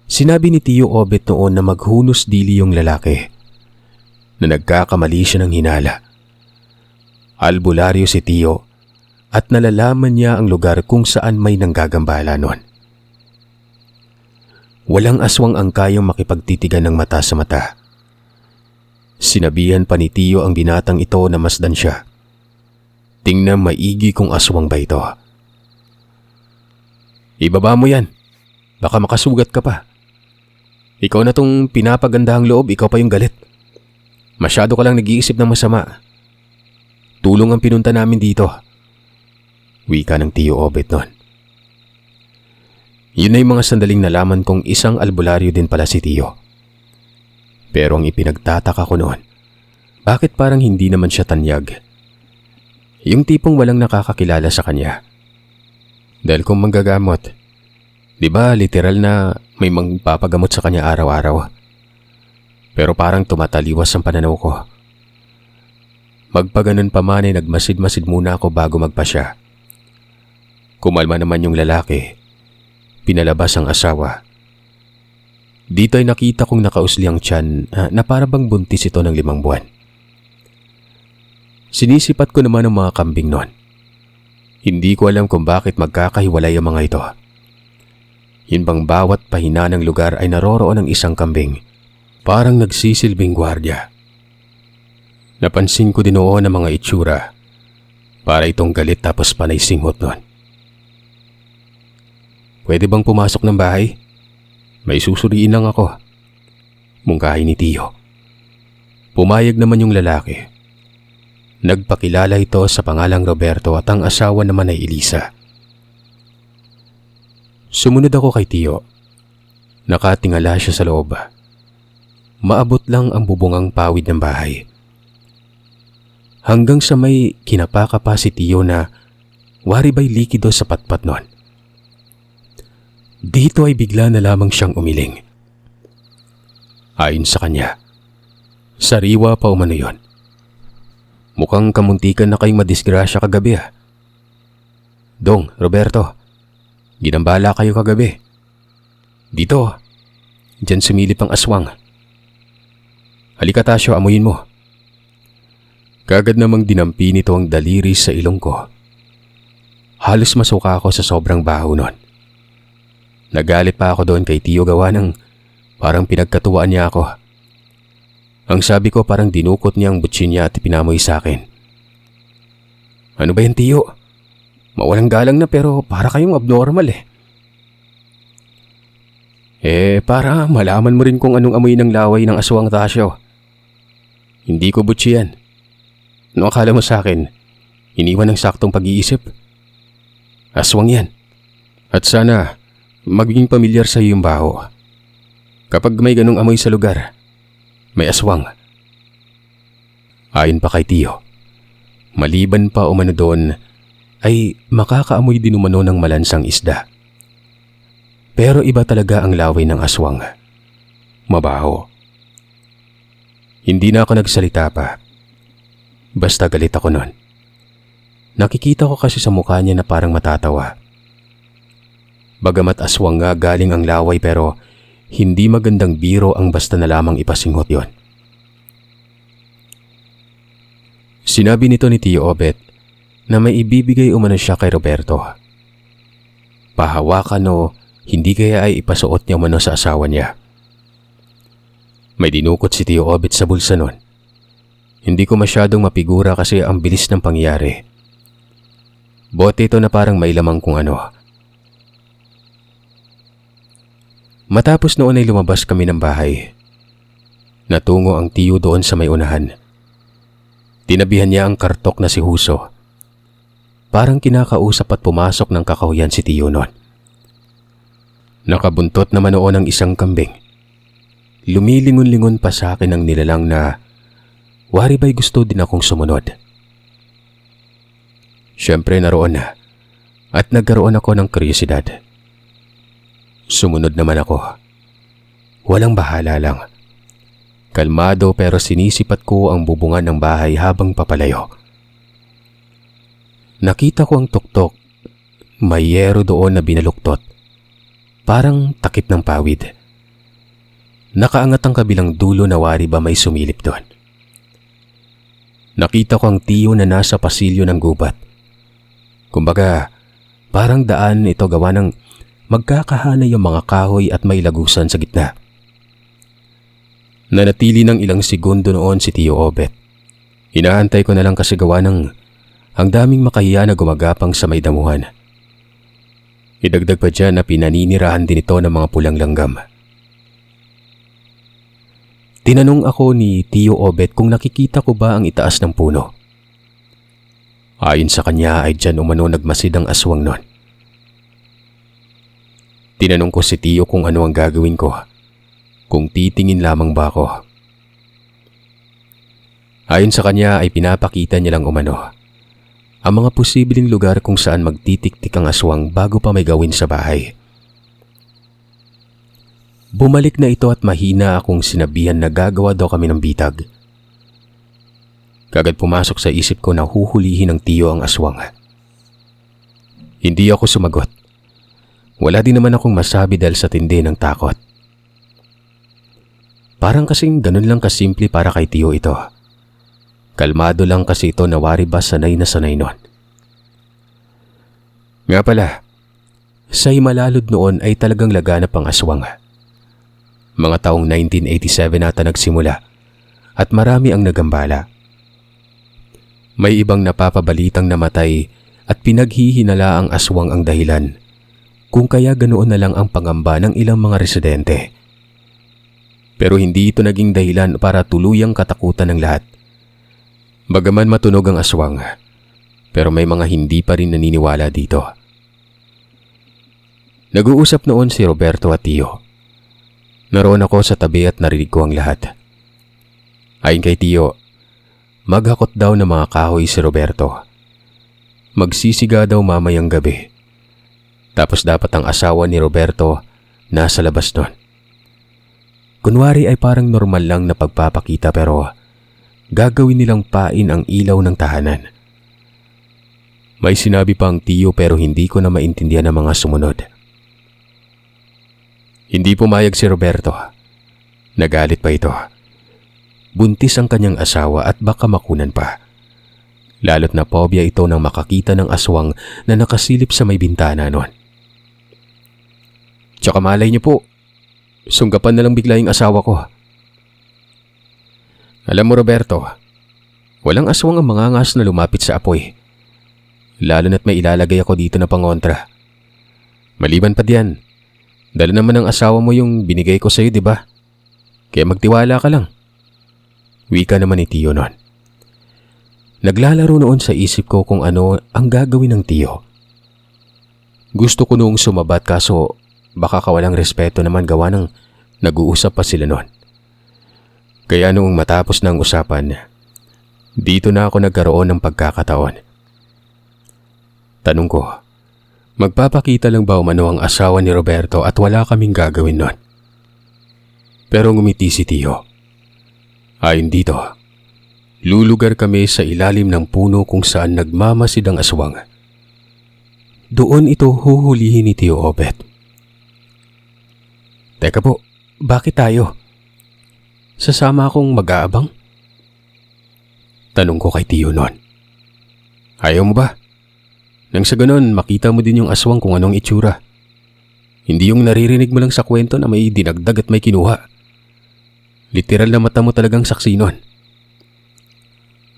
Sinabi ni Tio Obet noon na maghunos dili yung lalaki, na nagkakamali siya ng hinala. Albularyo si Tio at nalalaman niya ang lugar kung saan may nanggagambala noon. Walang aswang ang kayang makipagtitigan ng mata sa mata. Sinabihan pa ni Tio ang binatang ito na masdan siya. Tingnan maigi kung aswang ba ito. Ibaba mo yan. Baka makasugat ka pa. Ikaw na tong pinapagandahang loob, ikaw pa yung galit. Masyado ka lang nag-iisip ng masama. Tulong ang pinunta namin dito. Wika ng Tio Obet noon. Yun na yung mga sandaling nalaman kong isang albularyo din pala si Tio. Pero ang ipinagtataka ko noon, bakit parang hindi naman siya tanyag? Yung tipong walang nakakakilala sa kanya. Dahil kung manggagamot, di ba literal na may magpapagamot sa kanya araw-araw? Pero parang tumataliwas ang pananaw ko. Magpaganon pa man ay nagmasid-masid muna ako bago magpasya. Kumalma naman yung lalaki, pinalabas ang asawa. Dito ay nakita kong nakausli ang tiyan na parabang buntis ito ng 5 buwan. Sinisipat ko naman ang mga kambing noon. Hindi ko alam kung bakit magkakahiwalay ang mga ito. Yun bang bawat pahina ng lugar ay naroroon ang isang kambing, parang nagsisilbing gwardya. Napansin ko din noon ang mga itsura, para itong galit tapos panay singhot noon. Pwede bang pumasok ng bahay? May susuriin lang ako. Mungkahi ni Tio. Pumayag naman yung lalaki. Nagpakilala ito sa pangalang Roberto at ang asawa naman ay Elisa. Sumunod ako kay Tio. Nakatingala siya sa loob. Maabot lang ang bubungang pawid ng bahay. Hanggang sa may kinapaka pa si Tio na wari ba'y likido sa patpat noon. Dito ay bigla na lamang siyang umiling. Ayon sa kanya, sariwa pa umano yun. Mukhang kamuntikan na kayong madisgrasya kagabi ah. Dong, Roberto, ginambala kayo kagabi. Dito, dyan sumilip ang aswang. Halika Tasyo, amuyin mo. Kagad namang dinampi nito ang daliri sa ilong ko. Halos masuka ako sa sobrang baho nun. Nagalit pa ako doon kay Tio gawa ng parang pinagkatuwaan niya ako. Ang sabi ko parang dinukot niya ang butsin niya at pinamoy sa akin. Ano ba yan Tio? Mawalang galang na pero para kayong abnormal eh. Para malaman mo rin kung anong amoy ng laway ng aswang Tasyo. Hindi ko butsi yan. Ano akala mo sa akin? Iniwan ng saktong pag-iisip? Aswang yan. At sana magiging pamilyar sa iyo yung baho. Kapag may ganong amoy sa lugar, may aswang. Ayon pa kay Tio, maliban pa umano doon, ay makakaamoy din umano ng malansang isda. Pero iba talaga ang laway ng aswang. Mabaho. Hindi na ako nagsalita pa. Basta galit ako nun. Nakikita ko kasi sa mukha niya na parang matatawa. Bagamat aswang nga galing ang laway pero hindi magandang biro ang basta na lamang ipasinghot yon. Sinabi nito ni Tio Obet na may ibibigay umano siya kay Roberto. Pahawakan o hindi kaya ay ipasuot niya umano sa asawa niya. May dinukot si Tio Obet sa bulsa nun. Hindi ko masyadong mapigura kasi ang bilis ng pangyayari. Bote ito na parang may lamang kung ano. Matapos noon ay lumabas kami ng bahay. Natungo ang Tio doon sa may unahan. Tinabihan niya ang kartok na si Huso. Parang kinakausap at pumasok ng kakahuyan si Tio noon. Nakabuntot naman noon ang isang kambing. Lumilingon-lingon pa sa akin ang nilalang na wari ba'y gusto din akong sumunod. Siyempre naroon na at nagkaroon ako ng kuryosidad. Sumunod naman ako. Walang bahala lang. Kalmado pero sinisipat ko ang bubungan ng bahay habang papalayo. Nakita ko ang tuktok. May yero doon na binaluktot. Parang takip ng pawid. Nakaangat ang kabilang dulo na wari ba may sumilip doon. Nakita ko ang tiyo na nasa pasilyo ng gubat. Kumbaga, parang daan ito gawa ng magkakahanay ang mga kahoy at may lagusan sa gitna. Nanatili ng ilang segundo noon si Tio Obet. Inaantay ko na lang kasi gawa ng ang daming makahiya na gumagapang sa may damuhan. Idagdag pa dyan na pinaninirahan din ito ng mga pulang langgam. Tinanong ako ni Tio Obet kung nakikita ko ba ang itaas ng puno. Ayon sa kanya ay dyan umano nagmasid ang aswang nun. Tinanong ko si Tio kung ano ang gagawin ko, kung titingin lamang ba ako. Ayon sa kanya ay pinapakita niya lang umano ang mga posibleng lugar kung saan magtitik-tik ang aswang bago pa may gawin sa bahay. Bumalik na ito at mahina akong sinabihan na gagawa daw kami ng bitag. Kagad pumasok sa isip ko na huhulihin ng tiyo ang aswang. Hindi ako sumagot. Wala din naman akong masabi dahil sa tindi ng takot. Parang kasing ganun lang kasimple para kay tiyo ito. Kalmado lang kasi ito na wari ba sanay na sanay nun. Nga pala, sa Himalalod noon ay talagang laganap ang aswang. Mga taong 1987 ata nagsimula at marami ang nagambala. May ibang napapabalitang namatay at pinaghihinala ang aswang ang dahilan kung kaya ganoon na lang ang pangamba ng ilang mga residente. Pero hindi ito naging dahilan para tuluyang katakutan ng lahat. Bagaman matunog ang aswang, pero may mga hindi pa rin naniniwala dito. Nag-uusap noon si Roberto at Tio. Naroon ako sa tabi at narinig ko ang lahat. Ayon kay Tio, maghakot daw ng mga kahoy si Roberto. Magsisiga daw mamayang gabi. Tapos dapat ang asawa ni Roberto nasa labas nun. Kunwari ay parang normal lang na pagpapakita pero gagawin nilang pain ang ilaw ng tahanan. May sinabi pa ang tiyo pero hindi ko na maintindihan ang mga sumunod. Hindi pumayag si Roberto. Nagalit pa ito. Buntis ang kanyang asawa at baka makunan pa. Lalo't na pobya ito nang makakita ng aswang na nakasilip sa may bintana noon. Tsaka malay niyo po, sunggapan na lang bigla yung asawa ko. Alam mo Roberto, walang aswang ang mangangas na lumapit sa apoy. Lalo na't may ilalagay ako dito na pangontra. Maliban pa diyan, dala naman ng asawa mo yung binigay ko sa'yo, di ba? Kaya magtiwala ka lang. Wika naman ni Tio noon. Naglalaro noon sa isip ko kung ano ang gagawin ng Tio. Gusto ko noong sumabat kaso baka kawalang respeto naman gawa ng nag-uusap pa sila noon. Kaya noong matapos ng usapan, dito na ako nagkaroon ng pagkakataon. Tanong ko, magpapakita lang ba umano ang asawa ni Roberto at wala kaming gagawin nun? Pero ngumiti si Tio. Ayon dito, lulugar kami sa ilalim ng puno kung saan nagmamasid ang aswang. Doon ito huhulihin ni Tio Obet. Teka po, bakit tayo? Sasama akong mag-aabang? Tanong ko kay Tio noon. Ayaw mo ba? Nang sa ganon, makita mo din yung aswang kung anong itsura. Hindi yung naririnig mo lang sa kwento na may dinagdag at may kinuha. Literal na mata mo talagang saksi nun.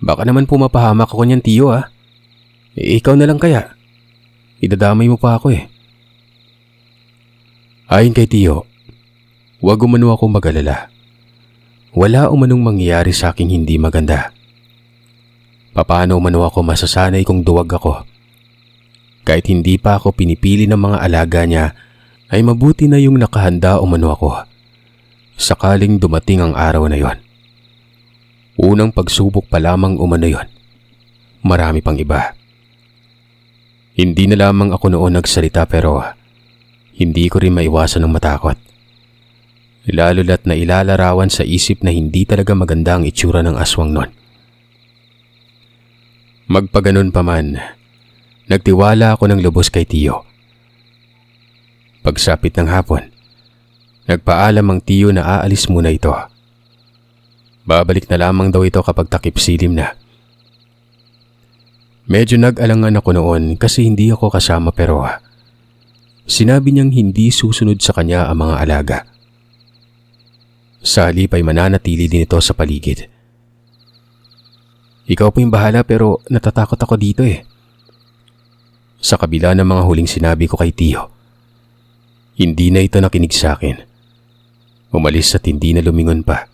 Baka naman pumapahamak ako niyan, Tio ah. Ikaw na lang kaya. Idadamay mo pa ako eh. Ayon kay Tio, huwag umano akong mag-alala. Wala umanong mangyayari sa aking hindi maganda. Papaano umano ako masasanay kung duwag ako? Kahit hindi pa ako pinipili ng mga alaga niya, ay mabuti na yung nakahanda umano ako. Sakaling dumating ang araw na yon. Unang pagsubok pa lamang umano yon. Marami pang iba. Hindi na lamang ako noon nagsalita pero hindi ko rin maiwasan ng matakot. Lalo't na ilalarawan sa isip na hindi talaga maganda ang itsura ng aswang nun. Magpaganon pa man, nagtiwala ako ng lubos kay Tiyo. Pagsapit ng hapon, nagpaalam ang Tiyo na aalis muna ito. Babalik na lamang daw ito kapag takip silim na. Medyo nag-alangan ako noon kasi hindi ako kasama pero sinabi niyang hindi susunod sa kanya ang mga alaga. Sa halip ay mananatili din ito sa paligid. Ikaw po yung bahala pero natatakot ako dito eh. Sa kabila ng mga huling sinabi ko kay Tiyo, hindi na ito nakinig sa akin. Umalis at hindi na lumingon pa.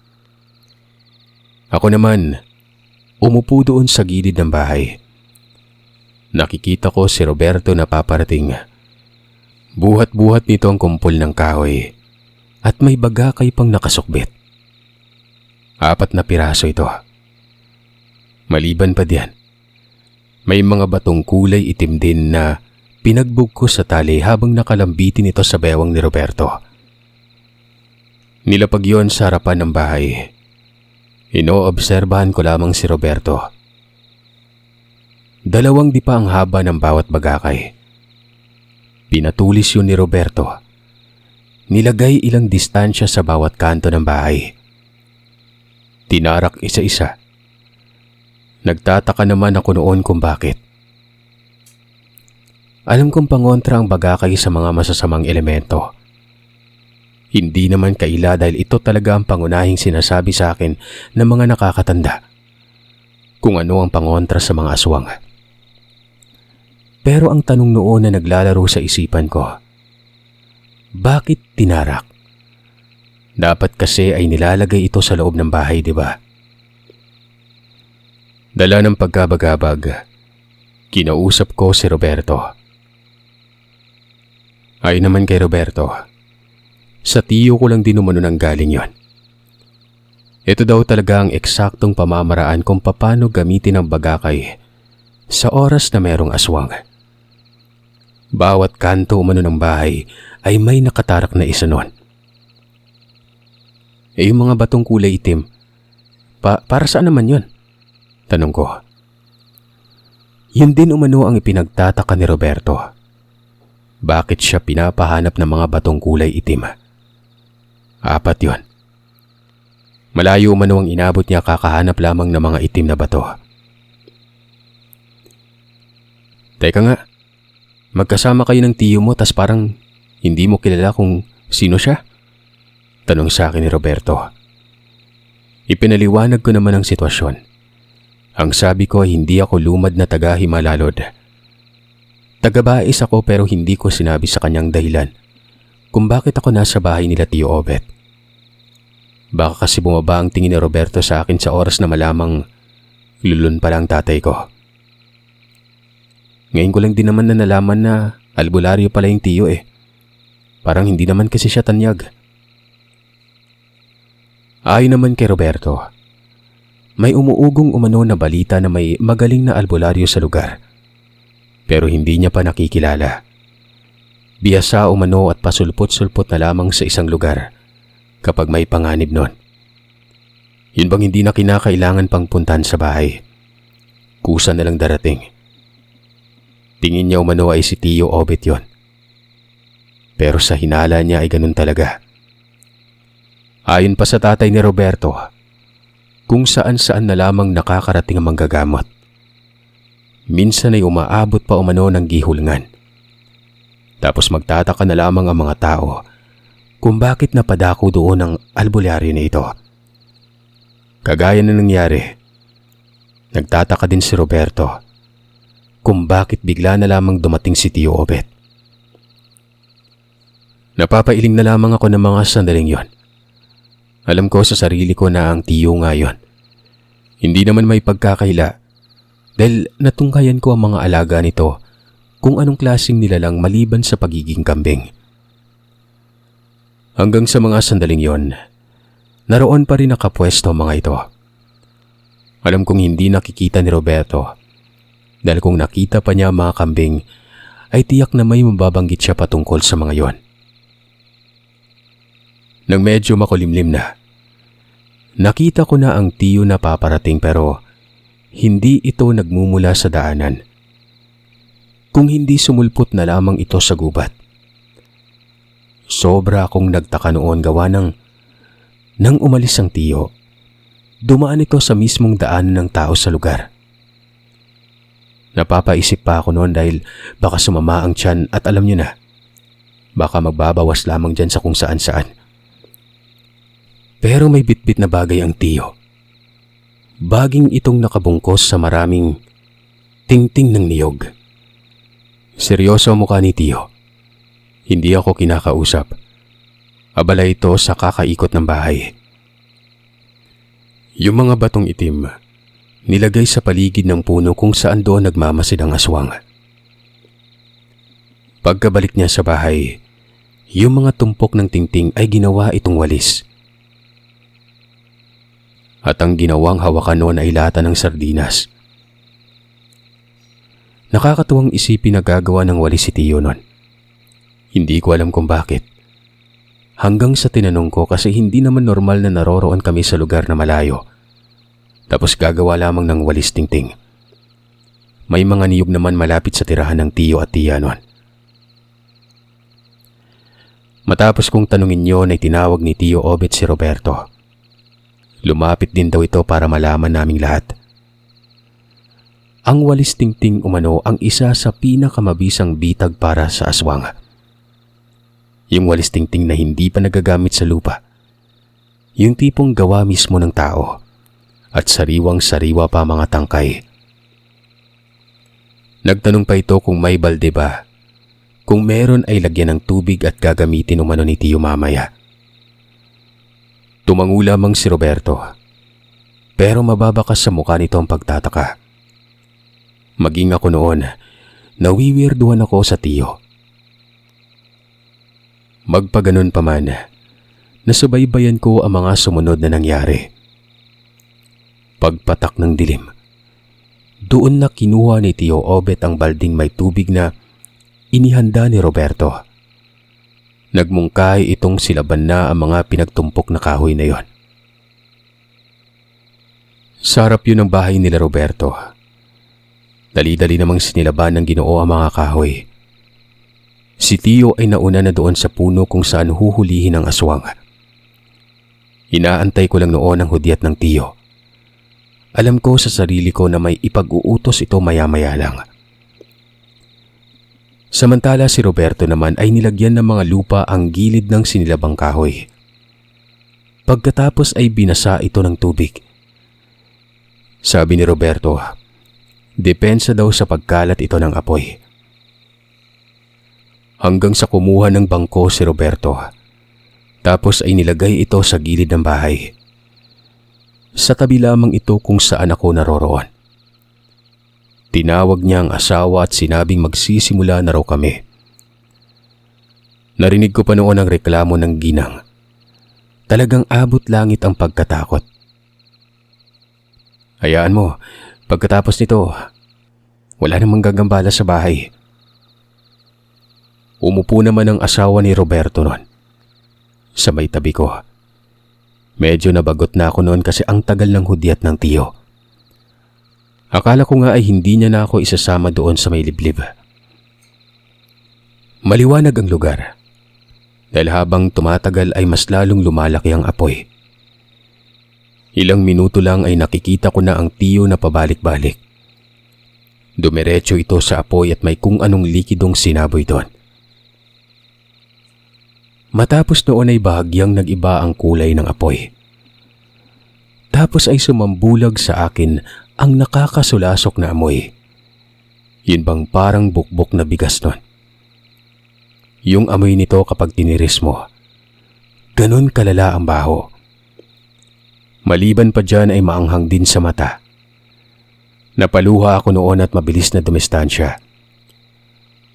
Ako naman, umupo doon sa gilid ng bahay. Nakikita ko si Roberto na paparating. Buhat-buhat nito ang kumpol ng kahoy at may bagakay pang nakasukbit. 4 na piraso ito. Maliban pa diyan, may mga batong kulay itim din na pinagbugkos sa tali habang nakalambitin ito sa bewang ni Roberto. Nilapag yon sa harapan ng bahay. Inoobserbahan ko lamang si Roberto. 2 dipa ang haba ng bawat bagakay. Pinatulis yun ni Roberto. Nilagay ilang distansya sa bawat kanto ng bahay. Tinarak isa-isa. Nagtataka naman ako noon kung bakit. Alam kong pangontra ang bagakay sa mga masasamang elemento. Hindi naman kaila dahil ito talaga ang pangunahing sinasabi sa akin ng mga nakakatanda kung ano ang pangontra sa mga aswang. Pero ang tanong noon na naglalaro sa isipan ko, bakit tinarak? Dapat kasi ay nilalagay ito sa loob ng bahay, di ba? Dala ng pagkabagabag, kinausap ko si Roberto. Ay naman kay Roberto, sa Tiyo ko lang din umano nang galing yon. Ito daw talaga ang eksaktong pamamaraan kung paano gamitin ang bagakay sa oras na merong aswang. Bawat kanto umano ng bahay ay may nakatarak na isa nun. Yung mga batong kulay itim, para saan naman yun? Tanong ko. Yun din umano ang ipinagtataka ni Roberto. Bakit siya pinapahanap ng mga batong kulay itim? 4 yun. Malayo umano ang inabot niya kakahanap lamang ng mga itim na bato. Teka nga, magkasama kayo ng Tiyo mo tas parang hindi mo kilala kung sino siya? Tanong sa akin ni Roberto. Ipinaliwanag ko naman ang sitwasyon. Ang sabi ko ay hindi ako lumad na taga Himalalod. Taga-bais ako pero hindi ko sinabi sa kanyang dahilan kung bakit ako nasa bahay nila Tiyo Obet. Baka kasi bumaba ang tingin ni Roberto sa akin sa oras na malamang lulun pa lang tatay ko. Ngayon ko lang din naman na nalaman na albularyo pala yung Tiyo eh. Parang hindi naman kasi siya tanyag. Ayon naman kay Roberto, may umuugong umano na balita na may magaling na albularyo sa lugar. Pero hindi niya pa nakikilala. Biyasa umano at pasulpot-sulpot na lamang sa isang lugar kapag may panganib nun. Yun bang hindi na kinakailangan pang puntahan sa bahay? Kusa na lang darating. Tingin niya umano ay si Tiyo Obet yon. Pero sa hinala niya ay ganun talaga. Ayon pa sa tatay ni Roberto, kung saan-saan na lamang nakakarating ang manggagamot. Minsan ay umaabot pa umano ng gihulngan. Tapos magtataka na lamang ang mga tao kung bakit napadako doon ang albularyo na ito. Kagaya na nangyari, nagtataka din si Roberto kung bakit bigla na lamang dumating si Tiyo Obet. Napapailing na lamang ako ng mga sandaling yon. Alam ko sa sarili ko na ang Tiyo nga yon. Hindi naman may pagkakaila dahil natungkayan ko ang mga alaga nito kung anong klaseng nilalang maliban sa pagiging kambing. Hanggang sa mga sandaling yon, naroon pa rin nakapwesto ang mga ito. Alam kong hindi nakikita ni Roberto dahil kung nakita pa niya ang mga kambing ay tiyak na may mababanggit siya patungkol sa mga yon. Nang medyo makulimlim na, nakita ko na ang tiyo na paparating pero hindi ito nagmumula sa daanan. Kung hindi sumulpot na lamang ito sa gubat. Sobra akong nagtaka noon gawa nang umalis ang tiyo. Dumaan ito sa mismong daanan ng tao sa lugar. Napapaisip pa ako noon dahil baka sumama ang tiyan at alam niyo na, baka magbabawas lamang dyan sa kung saan-saan. Pero may bitbit na bagay ang tiyo. Baging itong nakabungkos sa maraming tingting ng niyog. Seryoso ang mukha ni tiyo. Hindi ako kinakausap. Abala ito sa kakaikot ng bahay. Yung mga batong itim, nilagay sa paligid ng puno kung saan doon nagmamasid ang aswang. Pagkabalik niya sa bahay, yung mga tumpok ng tingting ay ginawa itong walis. At ang ginawang hawakan noon ay lata ng sardinas. Nakakatuwang isipin na gagawa ng walis si tiyo noon. Hindi ko alam kung bakit. Hanggang sa tinanong ko kasi hindi naman normal na naroroon kami sa lugar na malayo. Tapos gagawa lamang ng walis tingting. May mga niyog naman malapit sa tirahan ng tiyo at tiya noon. Matapos kong tanungin yon ay tinawag ni Tiyo Obet si Roberto. Lumapit din daw ito para malaman naming lahat. Ang walis tingting umano ang isa sa pinakamabisang bitag para sa aswang. Yung walis tingting na hindi pa nagagamit sa lupa. Yung tipong gawa mismo ng tao. At sariwang-sariwa pa mga tangkay. Nagtanong pa ito kung may balde ba. Kung meron ay lagyan ng tubig at gagamitin umano ni Tiyo mamaya. Tumango lamang si Roberto. Pero mababakas sa mukha nito ang pagtataka. Maging ako noon, nawiwirduhan ako sa tiyo. Magpaganon pa man, nasubaybayan ko ang mga sumunod na nangyari. Pagpatak ng dilim, doon na kinuha ni Tiyo Obet ang balding may tubig na inihanda ni Roberto. Nagmungkahi itong silaban na ang mga pinagtumpok na kahoy na yon. Sarap yun ang bahay nila Roberto. Dali-dali namang sinilaban ng Ginoo ang mga kahoy. Si Tiyo ay nauna na doon sa puno kung saan huhulihin ang aswang. Inaantay ko lang noon ang hudyat ng Tiyo. Alam ko sa sarili ko na may ipag-uutos ito maya-maya lang. Samantala si Roberto naman ay nilagyan ng mga lupa ang gilid ng sinilabang kahoy. Pagkatapos ay binasa ito ng tubig. Sabi ni Roberto, depensa daw sa pagkalat ito ng apoy. Hanggang sa kumuha ng bangko si Roberto. Tapos ay nilagay ito sa gilid ng bahay. Sa tabi lamang ito kung saan ako naroroon. Tinawag niya ang asawa at sinabing magsisimula na raw kami. Narinig ko pa noon ang reklamo ng ginang. Talagang abot langit ang pagkatakot. Hayaan mo, pagkatapos nito, wala namang gagambala sa bahay. Umupo naman ang asawa ni Roberto noon. Sa may tabi ko. Medyo nabagot na ako noon kasi ang tagal ng hudyat ng tiyo. Akala ko nga ay hindi niya na ako isasama doon sa may liblib. Maliwanag ang lugar. Dahil habang tumatagal ay mas lalong lumalaki ang apoy. Ilang minuto lang ay nakikita ko na ang tiyo na pabalik-balik. Dumiretso ito sa apoy at may kung anong likidong sinaboy doon. Matapos noon ay bahagyang nag-iba ang kulay ng apoy. Tapos ay sumambulag sa akin ang nakakasulasok na amoy. Yun bang parang bukbok na bigas nun? Yung amoy nito kapag tiniris mo, ganun kalala ang baho. Maliban pa dyan ay maanghang din sa mata. Napaluha ako noon at mabilis na dumistansya.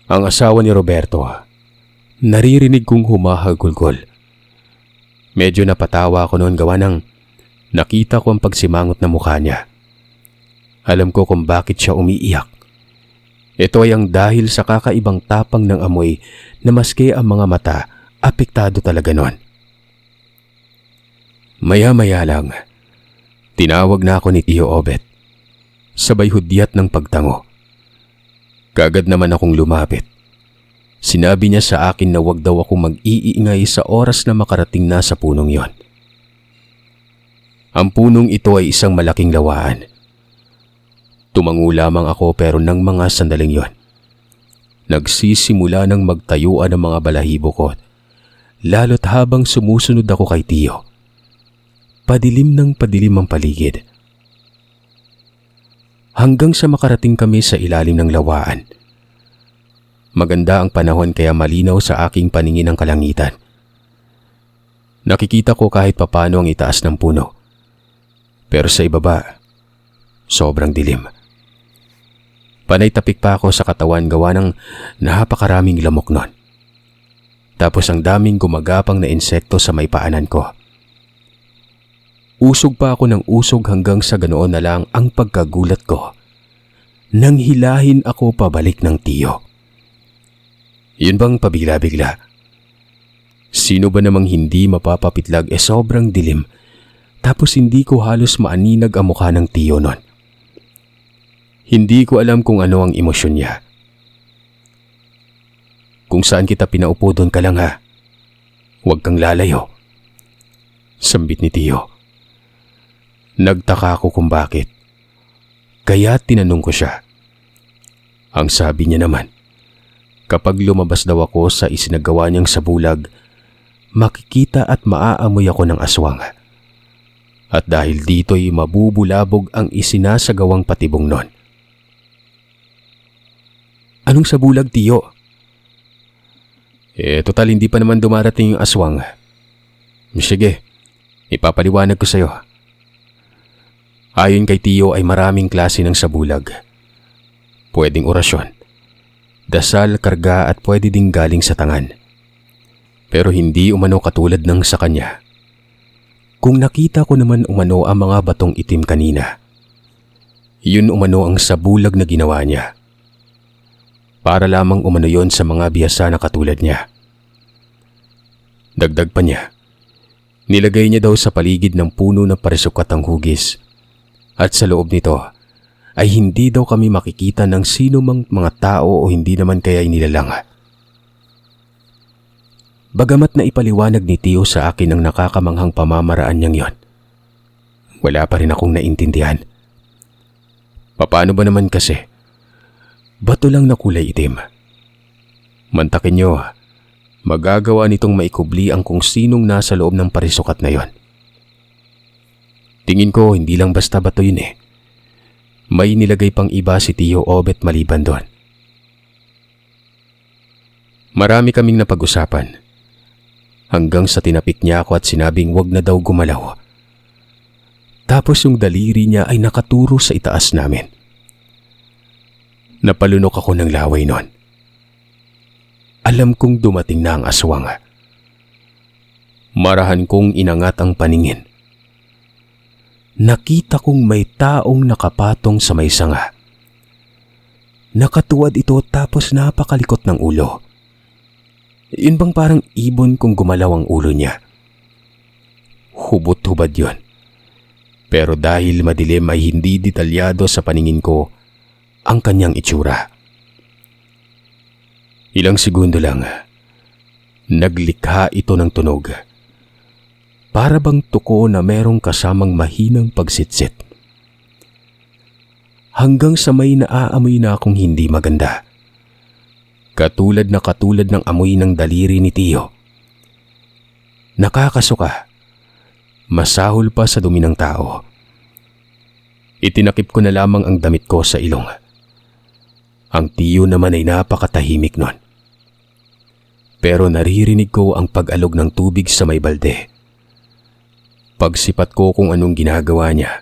Ang asawa ni Roberto, naririnig kong humahagulgol. Medyo napatawa ako noon gawa ng nakita ko ang pagsimangot na mukha niya. Alam ko kung bakit siya umiiyak. Ito ay ang dahil sa kakaibang tapang ng amoy na maski ang mga mata, apektado talaga noon. Maya-maya lang, tinawag na ako ni Tio Obet. Sabay hudyat ng pagtango. Kagad naman akong lumapit. Sinabi niya sa akin na wag daw ako mag-iingay sa oras na makarating na sa punong yon. Ang punong ito ay isang malaking lawaan. Tumango lamang ako pero nang mga sandaling yon, nagsisimula ng magtayuan ang mga balahibo ko, lalo't habang sumusunod ako kay Tio. Padilim ng padilim ang paligid. Hanggang sa makarating kami sa ilalim ng lawaan. Maganda ang panahon kaya malinaw sa aking paningin ang kalangitan. Nakikita ko kahit papano ang itaas ng puno. Pero sa ibaba, sobrang dilim. Panay tapik pa ako sa katawan gawa ng napakaraming lamok nun. Tapos ang daming gumagapang na insekto sa may paanan ko. Usog pa ako ng usog hanggang sa ganoon na lang ang pagkagulat ko nang hilahin ako pabalik ng Tio. Yun bang pabigla-bigla? Sino ba namang hindi mapapapitlag sobrang dilim tapos hindi ko halos maaninag ang mukha ng Tio nun. Hindi ko alam kung ano ang emosyon niya. Kung saan kita pinaupo doon ka lang ha. Huwag kang lalayo. Sambit ni Tio. Nagtaka ako kung bakit. Kaya tinanong ko siya. Ang sabi niya naman, kapag lumabas daw ako sa isinagawa niyang sabulag, makikita at maaamoy ako ng aswang. At dahil dito'y mabubulabog ang isinasagawang patibong nun. Anong sabulag, Tio? Total hindi pa naman dumarating yung aswang. Sige, ipapaliwanag ko sa'yo. Ayon kay Tio ay maraming klase ng sabulag. Pwedeng orasyon, dasal, karga at pwede ding galing sa tangan. Pero hindi umano katulad ng sa kanya. Kung nakita ko naman umano ang mga batong itim kanina, yun umano ang sabulag na ginawa niya. Para lamang umano yon sa mga biyasa na katulad niya. Dagdag pa niya, nilagay niya daw sa paligid ng puno na parisukat ang hugis. At sa loob nito ay hindi daw kami makikita ng sino mang mga tao o hindi naman kaya inilalang. Bagamat na ipaliwanag ni Tio sa akin ang nakakamanghang pamamaraan niyang yon, wala pa rin akong naintindihan. Paano ba naman kasi? Bato lang na kulay itim. Mantakin niyo, magagawa nitong maikubli ang kung sinong nasa loob ng parisukat na yon. Tingin ko hindi lang basta bato yun eh. May nilagay pang iba si Tio Obet maliban doon. Marami kaming napag-usapan. Hanggang sa tinapik niya ako at sinabing wag na daw gumalaw. Tapos yung daliri niya ay nakaturo sa itaas namin. Napalunok ako ng laway noon. Alam kong dumating na ang aswang. Marahan kong inangat ang paningin. Nakita kong may taong nakapatong sa may sanga. Nakatuwad ito tapos napakalikot ng ulo. Yun bang parang ibon kung gumalaw ang ulo niya? Hubot-hubad yun. Pero dahil madilim ay hindi detalyado sa paningin ko ang kanyang itsura. Ilang segundo lang, naglikha ito ng tunog. Para bang tuko na merong kasamang mahinang pagsitsit. Hanggang sa may naaamoy na akong hindi maganda. Katulad ng amoy ng daliri ni Tio. Nakakasuka. Masahol pa sa dumi ng tao. Itinakip ko na lamang ang damit ko sa ilong. Ang Tio naman ay napakatahimik nun. Pero naririnig ko ang pag-alog ng tubig sa may balde. Pagsipat ko kung anong ginagawa niya,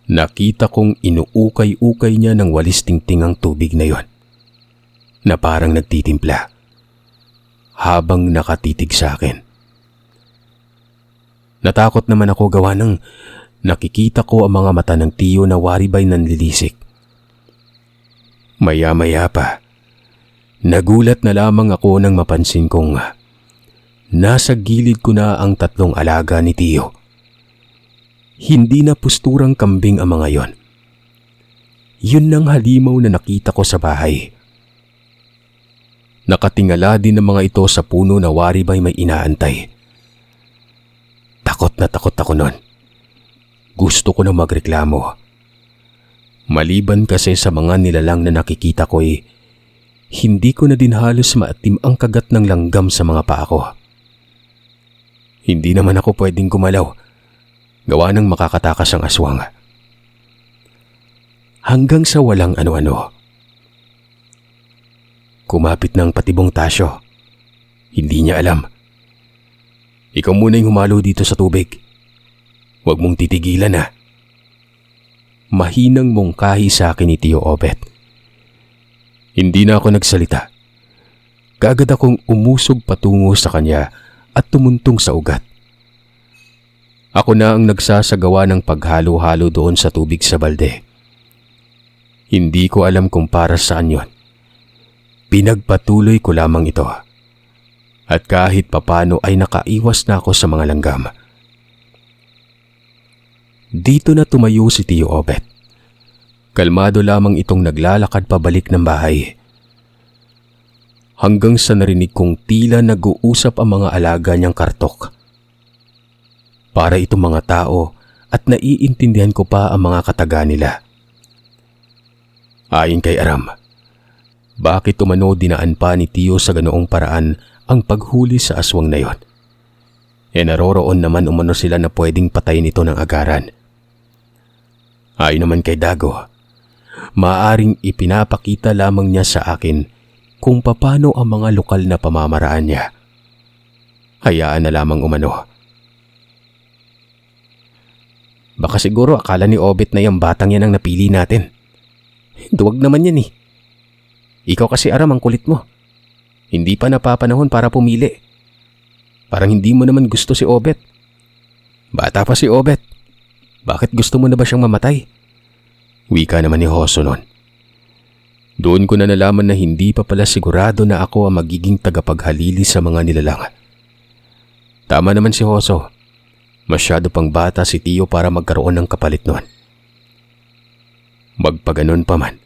nakita kong inuukay-ukay niya ng walis tingting ang tubig na yon, na parang nagtitimpla, habang nakatitig sa akin. Natakot naman ako gawa ng nakikita ko ang mga mata ng Tio na waribay nanlilisik. Maya-maya pa, nagulat na lamang ako nang mapansin kong nasa gilid ko na ang tatlong alaga ni Tio. Hindi na posturang kambing ang mga yon. Yun ang halimaw na nakita ko sa bahay. Nakatingala din ng mga ito sa puno na wari ba'y may inaantay. Takot na takot ako nun. Gusto ko na magreklamo. Maliban kasi sa mga nilalang na nakikita ko hindi ko na din halos maatim ang kagat ng langgam sa mga paa ko. Hindi naman ako pwedeng gumalaw. Gawa ng makakatakas ang aswang. Hanggang sa walang ano-ano. Kumapit ng patibong Tasyo. Hindi niya alam. Ikaw muna yung humalo dito sa tubig. Huwag mong titigilan ha. Mahinang mungkahi sa akin ni Tio Obet. Hindi na ako nagsalita. Kaagad akong umusog patungo sa kanya at tumuntong sa ugat. Ako na ang nagsasagawa ng paghalo-halo doon sa tubig sa balde. Hindi ko alam kung para saan yon. Pinagpatuloy ko lamang ito. At kahit papano ay nakaiwas na ako sa mga langgam. Dito na tumayo si Tio Obet. Kalmado lamang itong naglalakad pabalik ng bahay. Hanggang sa narinig kong tila nag-uusap ang mga alaga niyang kartok. Para itong mga tao at naiintindihan ko pa ang mga kataga nila. Ayon kay Aram, bakit umano dinaan pa ni Tio sa ganoong paraan ang paghuli sa aswang na yon? Naroroon naman umano sila na pwedeng patayin ito ng agaran. Ayon naman kay Dago, maaaring ipinapakita lamang niya sa akin kung paano ang mga lokal na pamamaraan niya. Hayaan na lamang umano. Baka siguro akala ni Obet na yung batang yan ang napili natin. Duwag naman yan eh. Ikaw kasi Aram ang kulit mo. Hindi pa napapanahon para pumili. Parang hindi mo naman gusto si Obet. Bata pa si Obet. Bakit gusto mo na ba siyang mamatay? Wika naman ni Hoso noon. Doon ko na nalaman na hindi pa pala sigurado na ako ang magiging tagapaghalili sa mga nilalang. Tama naman si Hoso. Masyado pang bata si Tio para magkaroon ng kapalit noon. Magpaganon pa man,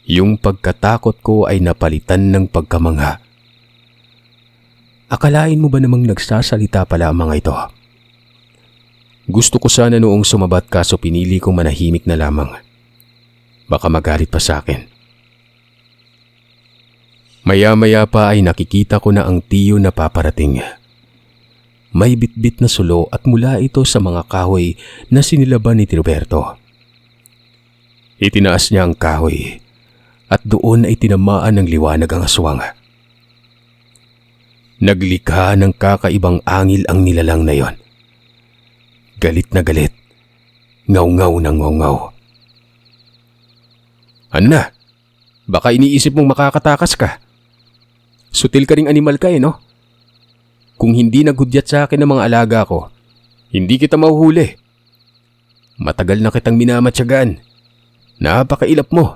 yung pagkatakot ko ay napalitan ng pagkamangha. Akalain mo ba namang nagsasalita pala ang mga ito? Gusto ko sana noong sumabat kaso pinili kong manahimik na lamang. Baka magalit pa sa akin. Maya-maya pa ay nakikita ko na ang Tio na paparating. May bitbit na sulo at mula ito sa mga kahoy na sinilaban ni Roberto. Itinaas niya ang kahoy at doon ay tinamaan ng liwanag ang aswang. Naglikha ng kakaibang angil ang nilalang na yon. Galit na galit. Ngaw-ngaw na ngaw-ngaw. Ano na? Baka iniisip mong makakatakas ka. Sutil ka ring animal ka no? Kung hindi naghudyat sa akin ng mga alaga ko, hindi kita mahuhuli. Matagal na kitang minamatyagan. Napakailap mo.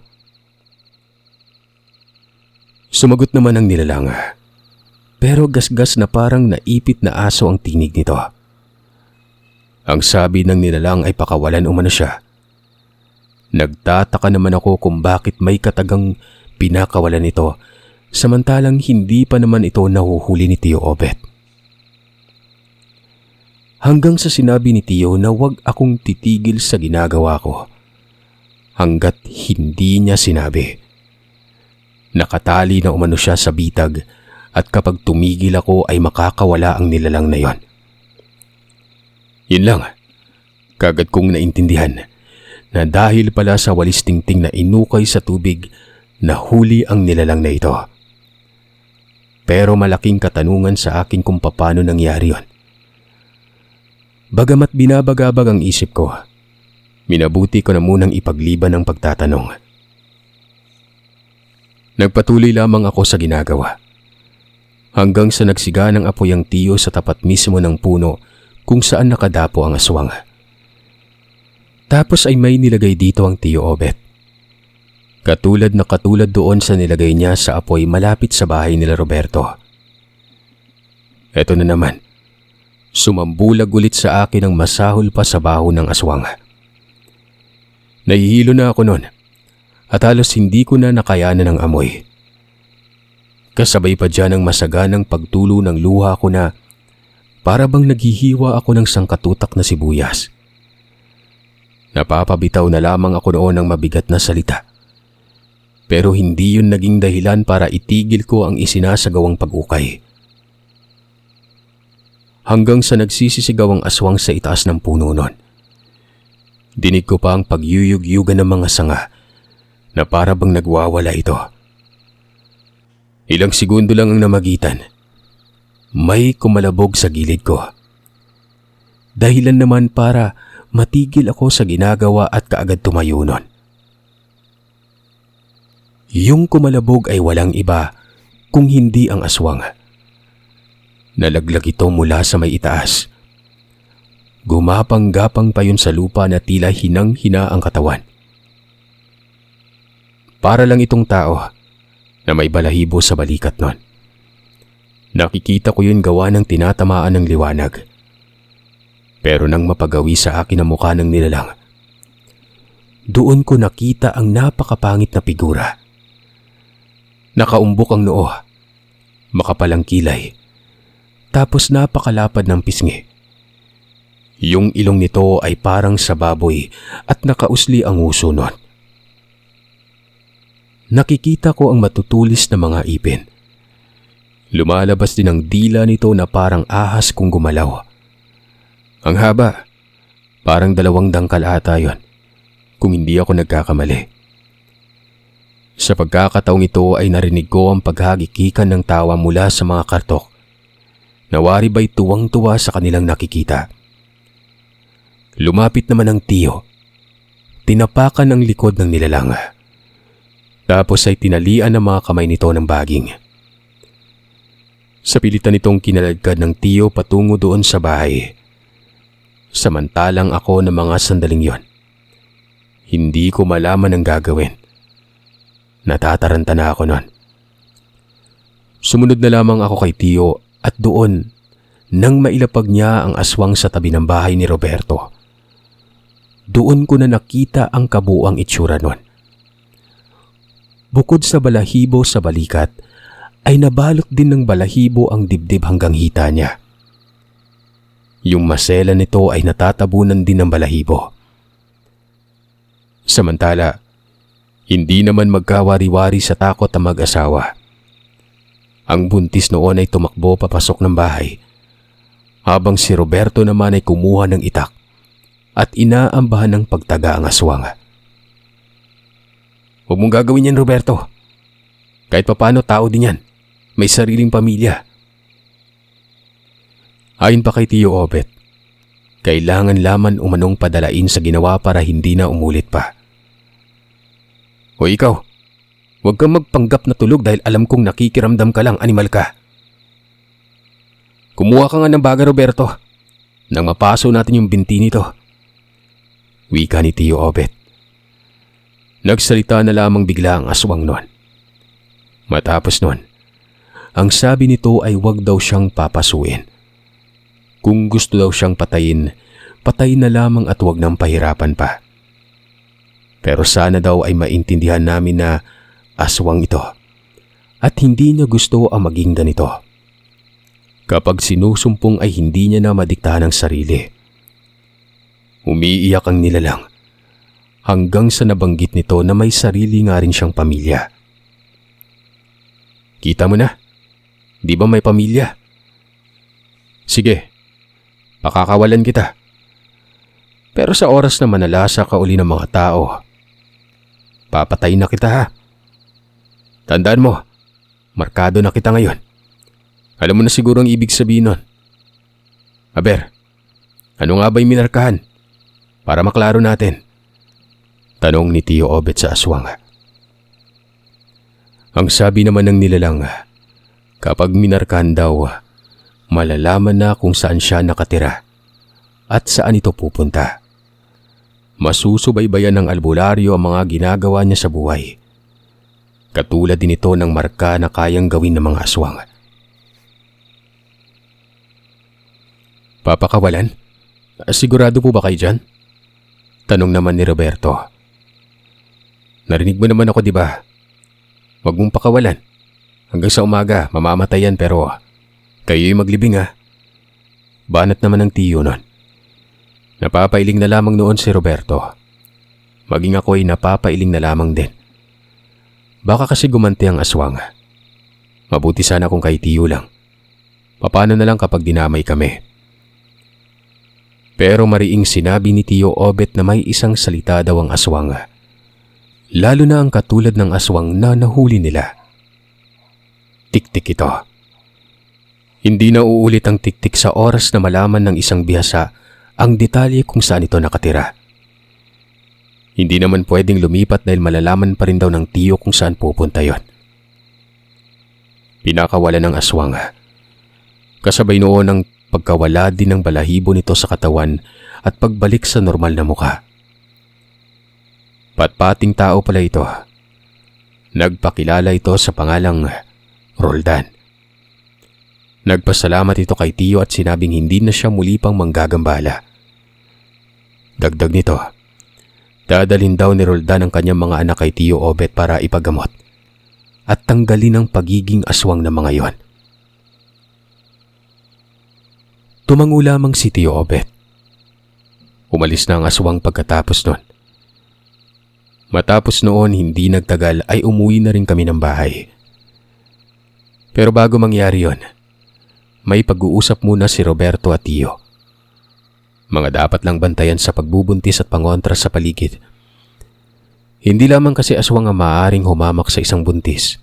Sumagot naman ang nilalang. Pero gasgas na parang naipit na aso ang tinig nito. Ang sabi ng nilalang ay pakawalan umano siya. Nagtataka naman ako kung bakit may katagang pinakawalan ito samantalang hindi pa naman ito nahuhuli ni Tio Obet. Hanggang sa sinabi ni Tio na wag akong titigil sa ginagawa ko. Hanggat hindi niya sinabi. Nakatali na umano siya sa bitag at kapag tumigil ako ay makakawala ang nilalang na yon. Yun lang, kagad kong naintindihan na dahil pala sa walis tingting na inukay sa tubig, nahuli ang nilalang na ito. Pero malaking katanungan sa akin kung paano nangyari yon. Bagamat binabagabag ang isip ko, minabuti ko na munang ipagliban ang pagtatanong. Nagpatuloy lamang ako sa ginagawa. Hanggang sa nagsiga ng apoy ang Tio sa tapat mismo ng puno kung saan nakadapo ang aswang. Tapos ay may nilagay dito ang Tio Obet. Katulad doon sa nilagay niya sa apoy malapit sa bahay nila Roberto. Eto na naman. Sumambulag ulit sa akin ang masahol pa sa baho ng aswang. Nahihilo na ako noon at halos hindi ko na nakayanan ng amoy. Kasabay pa dyan ang masaganang pagtulo ng luha ko na para bang naghihiwa ako ng sangkatutak na sibuyas. Napapabitaw na lamang ako noon ng mabigat na salita. Pero hindi yun naging dahilan para itigil ko ang isinasagawang pag-ukay. Hanggang sa nagsisisigaw ang aswang sa itaas ng puno nun. Dinig ko pa ang pagyuyug-yugan ng mga sanga na para bang nagwawala ito. Ilang segundo lang ang namagitan. May kumalabog sa gilid ko. Dahilan naman para matigil ako sa ginagawa at kaagad tumayo nun. Yung kumalabog ay walang iba kung hindi ang aswang. Nalaglag ito mula sa may itaas. Gumapang-gapang pa yun sa lupa na tila hinang-hina ang katawan. Para lang itong tao na may balahibo sa balikat nun. Nakikita ko yun gawa ng tinatamaan ng liwanag. Pero nang mapagawi sa akin ang mukha ng nilalang, doon ko nakita ang napakapangit na figura. Nakaumbok ang noo, makapalang kilay, tapos napakalapad ng pisngi. Yung ilong nito ay parang sa baboy at nakausli ang uso nun. Nakikita ko ang matutulis na mga ipin. Lumalabas din ang dila nito na parang ahas kung gumalaw. Ang haba, parang 2 dangkal ata yun, kung hindi ako nagkakamali. Sa pagkakataong ito ay narinig ko ang paghagikikan ng tawa mula sa mga kartok. Nawari ba'y tuwang-tuwa sa kanilang nakikita. Lumapit naman ang tiyo. Tinapakan ang likod ng nilalang. Tapos ay tinalian ang mga kamay nito ng baging. Sa pilitan nitong kinaladkad ng tiyo patungo doon sa bahay. Samantalang ako ng mga sandaling yon. Hindi ko malaman ang gagawin. Natataranta na ako nun. Sumunod na lamang ako kay tiyo at doon nang mailapag niya ang aswang sa tabi ng bahay ni Roberto. Doon ko na nakita ang kabuuang itsura nun. Bukod sa balahibo sa balikat, ay nabalot din ng balahibo ang dibdib hanggang hita niya. Yung masela nito ay natatabunan din ng balahibo. Samantala, hindi naman magkawari-wari sa takot ang mag-asawa. Ang buntis noon ay tumakbo papasok ng bahay, habang si Roberto naman ay kumuha ng itak at inaambahan ng pagtaga ang aswang. "Huwag mong gagawin yan, Roberto. Kahit papano tao din yan. May sariling pamilya." Ayon pa kay Tio Obet, kailangan laman umanong padalain sa ginawa para hindi na umulit pa. "O ikaw, huwag kang magpanggap na tulog dahil alam kong nakikiramdam ka lang, animal ka. Kumuha ka nga ng baga, Roberto, nang mapaso natin yung binti nito." Wika ni Tio Obet. Nagsalita na lamang bigla ang aswang nun. Matapos nun, ang sabi nito ay wag daw siyang papasuin. Kung gusto daw siyang patayin, patay na lamang at wag nang pahirapan pa. Pero sana daw ay maintindihan namin na aswang ito at hindi niya gusto ang maging ganito. Kapag sinusumpong ay hindi niya na madiktahan ang sarili. Umiiyak ang nilalang hanggang sa nabanggit nito na may sarili nga rin siyang pamilya. "Kita mo na, di ba may pamilya? Sige, pakakawalan kita. Pero sa oras na manalasa ka uli ng mga tao, papatayin na kita, ha? Tandaan mo, markado na kita ngayon. Alam mo na siguro ang ibig sabihin nun. Aber, ano nga ba'y minarkahan? Para maklaro natin." Tanong ni Tio Obet sa aswang. Ang sabi naman ng nilalang, kapag minarkahan daw, malalaman na kung saan siya nakatira at saan ito pupunta. Masusubaybayan ng albularyo ang mga ginagawa niya sa buhay. Katulad din ito ng marka na kayang gawin ng mga aswang. Papakawalan? Sigurado po ba kayo dyan? Tanong naman ni Roberto. Narinig mo naman ako, di ba? Huwag mong pakawalan. Hanggang sa umaga, mamamatay yan pero kayo'y maglibing ha. Banat naman ng tiyo nun. Napapailing na lamang noon si Roberto. Maging ako'y napapailing na lamang din. Baka kasi gumanti ang aswang. Mabuti sana kung kay tiyo lang. Paano na lang kapag dinamay kami? Pero mariing sinabi ni Tiyo Obet na may isang salita daw ang aswang. Lalo na ang katulad ng aswang na nahuli nila. Tik-tik ito. Hindi na uulit ang tik-tik sa oras na malaman ng isang bihasa ang detalye kung saan ito nakatira. Hindi naman pwedeng lumipat dahil malalaman pa rin daw ng tiyo kung saan pupunta yon. Pinakawala ng aswang. Kasabay noon ang pagkawala din ng balahibo nito sa katawan at pagbalik sa normal na mukha. Patpating tao pala ito. Nagpakilala ito sa pangalang Roldan. Nagpasalamat ito kay tiyo at sinabing hindi na siya muli pang manggagambala. Dagdag nito, dadalhin daw ni Roldan ang kanyang mga anak kay Tiyo Obet para ipagamot at tanggalin ang pagiging aswang ng mga yon. Tumango lamang si Tiyo Obet. Umalis na ang aswang pagkatapos nun. Matapos noon hindi nagtagal ay umuwi na rin kami ng bahay. Pero bago mangyari yon, may pag-uusap muna si Roberto at Tiyo. Mga dapat lang bantayan sa pagbubuntis at pangontra sa paligid. Hindi lamang kasi aswang ang maaaring humamak sa isang buntis.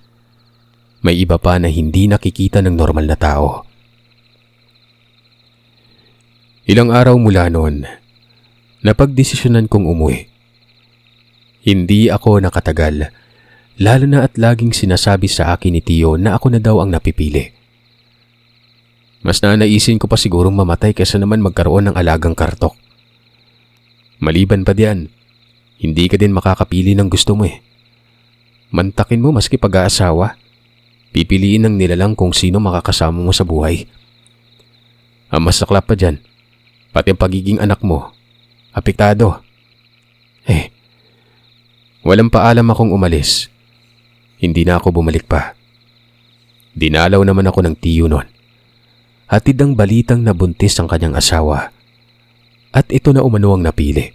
May iba pa na hindi nakikita ng normal na tao. Ilang araw mula noon, napagdesisyonan kong umuwi. Hindi ako nakatagal, lalo na at laging sinasabi sa akin ni Tiyo na ako na daw ang napipili. Mas nanaisin ko pa sigurong mamatay kaysa naman magkaroon ng alagang kartok. Maliban pa diyan, hindi ka din makakapili ng gusto mo eh. Mantakin mo maski pag-aasawa. Pipiliin ng nilalang kung sino makakasama mo sa buhay. Ang mas saklap pa dyan, pati ang pagiging anak mo, apektado. Walang paalam akong umalis. Hindi na ako bumalik pa. Dinalaw naman ako ng tiyo nun. Hatid ang balitang nabuntis ang kanyang asawa. At ito na umano ang napili.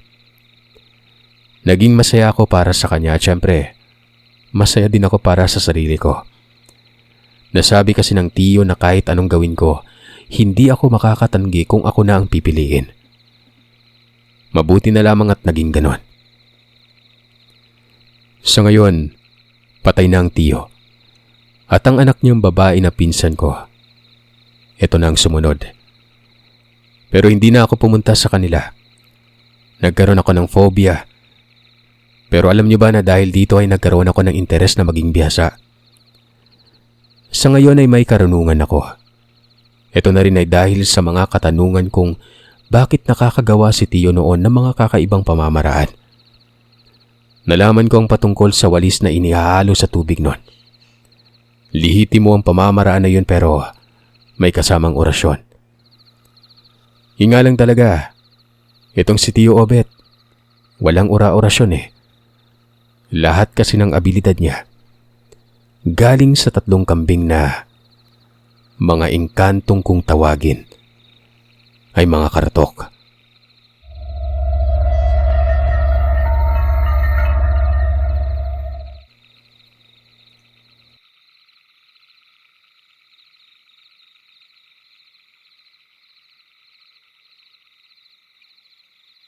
Naging masaya ako para sa kanya at syempre, masaya din ako para sa sarili ko. Nasabi kasi ng tiyo na kahit anong gawin ko, hindi ako makakatanggi kung ako na ang pipiliin. Mabuti na lamang at naging ganon. Sa ngayon, patay na ang tiyo. At ang anak niyang babae na pinsan ko, ito na ang sumunod. Pero hindi na ako pumunta sa kanila. Nagkaroon ako ng phobia. Pero alam niyo ba na dahil dito ay nagkaroon ako ng interes na maging bihasa? Sa ngayon ay may karunungan ako. Ito na rin ay dahil sa mga katanungan kung bakit nakakagawa si Tiyo noon ng mga kakaibang pamamaraan. Nalaman ko ang patungkol sa walis na inihahalo sa tubig noon. Lihitimo ang pamamaraan na yun pero may kasamang orasyon. Hinga lang talaga, itong si Tiyo Obet, walang ora-orasyon eh. Lahat kasi ng abilidad niya galing sa 3 kambing na mga engkantong kung tawagin ay mga kartok.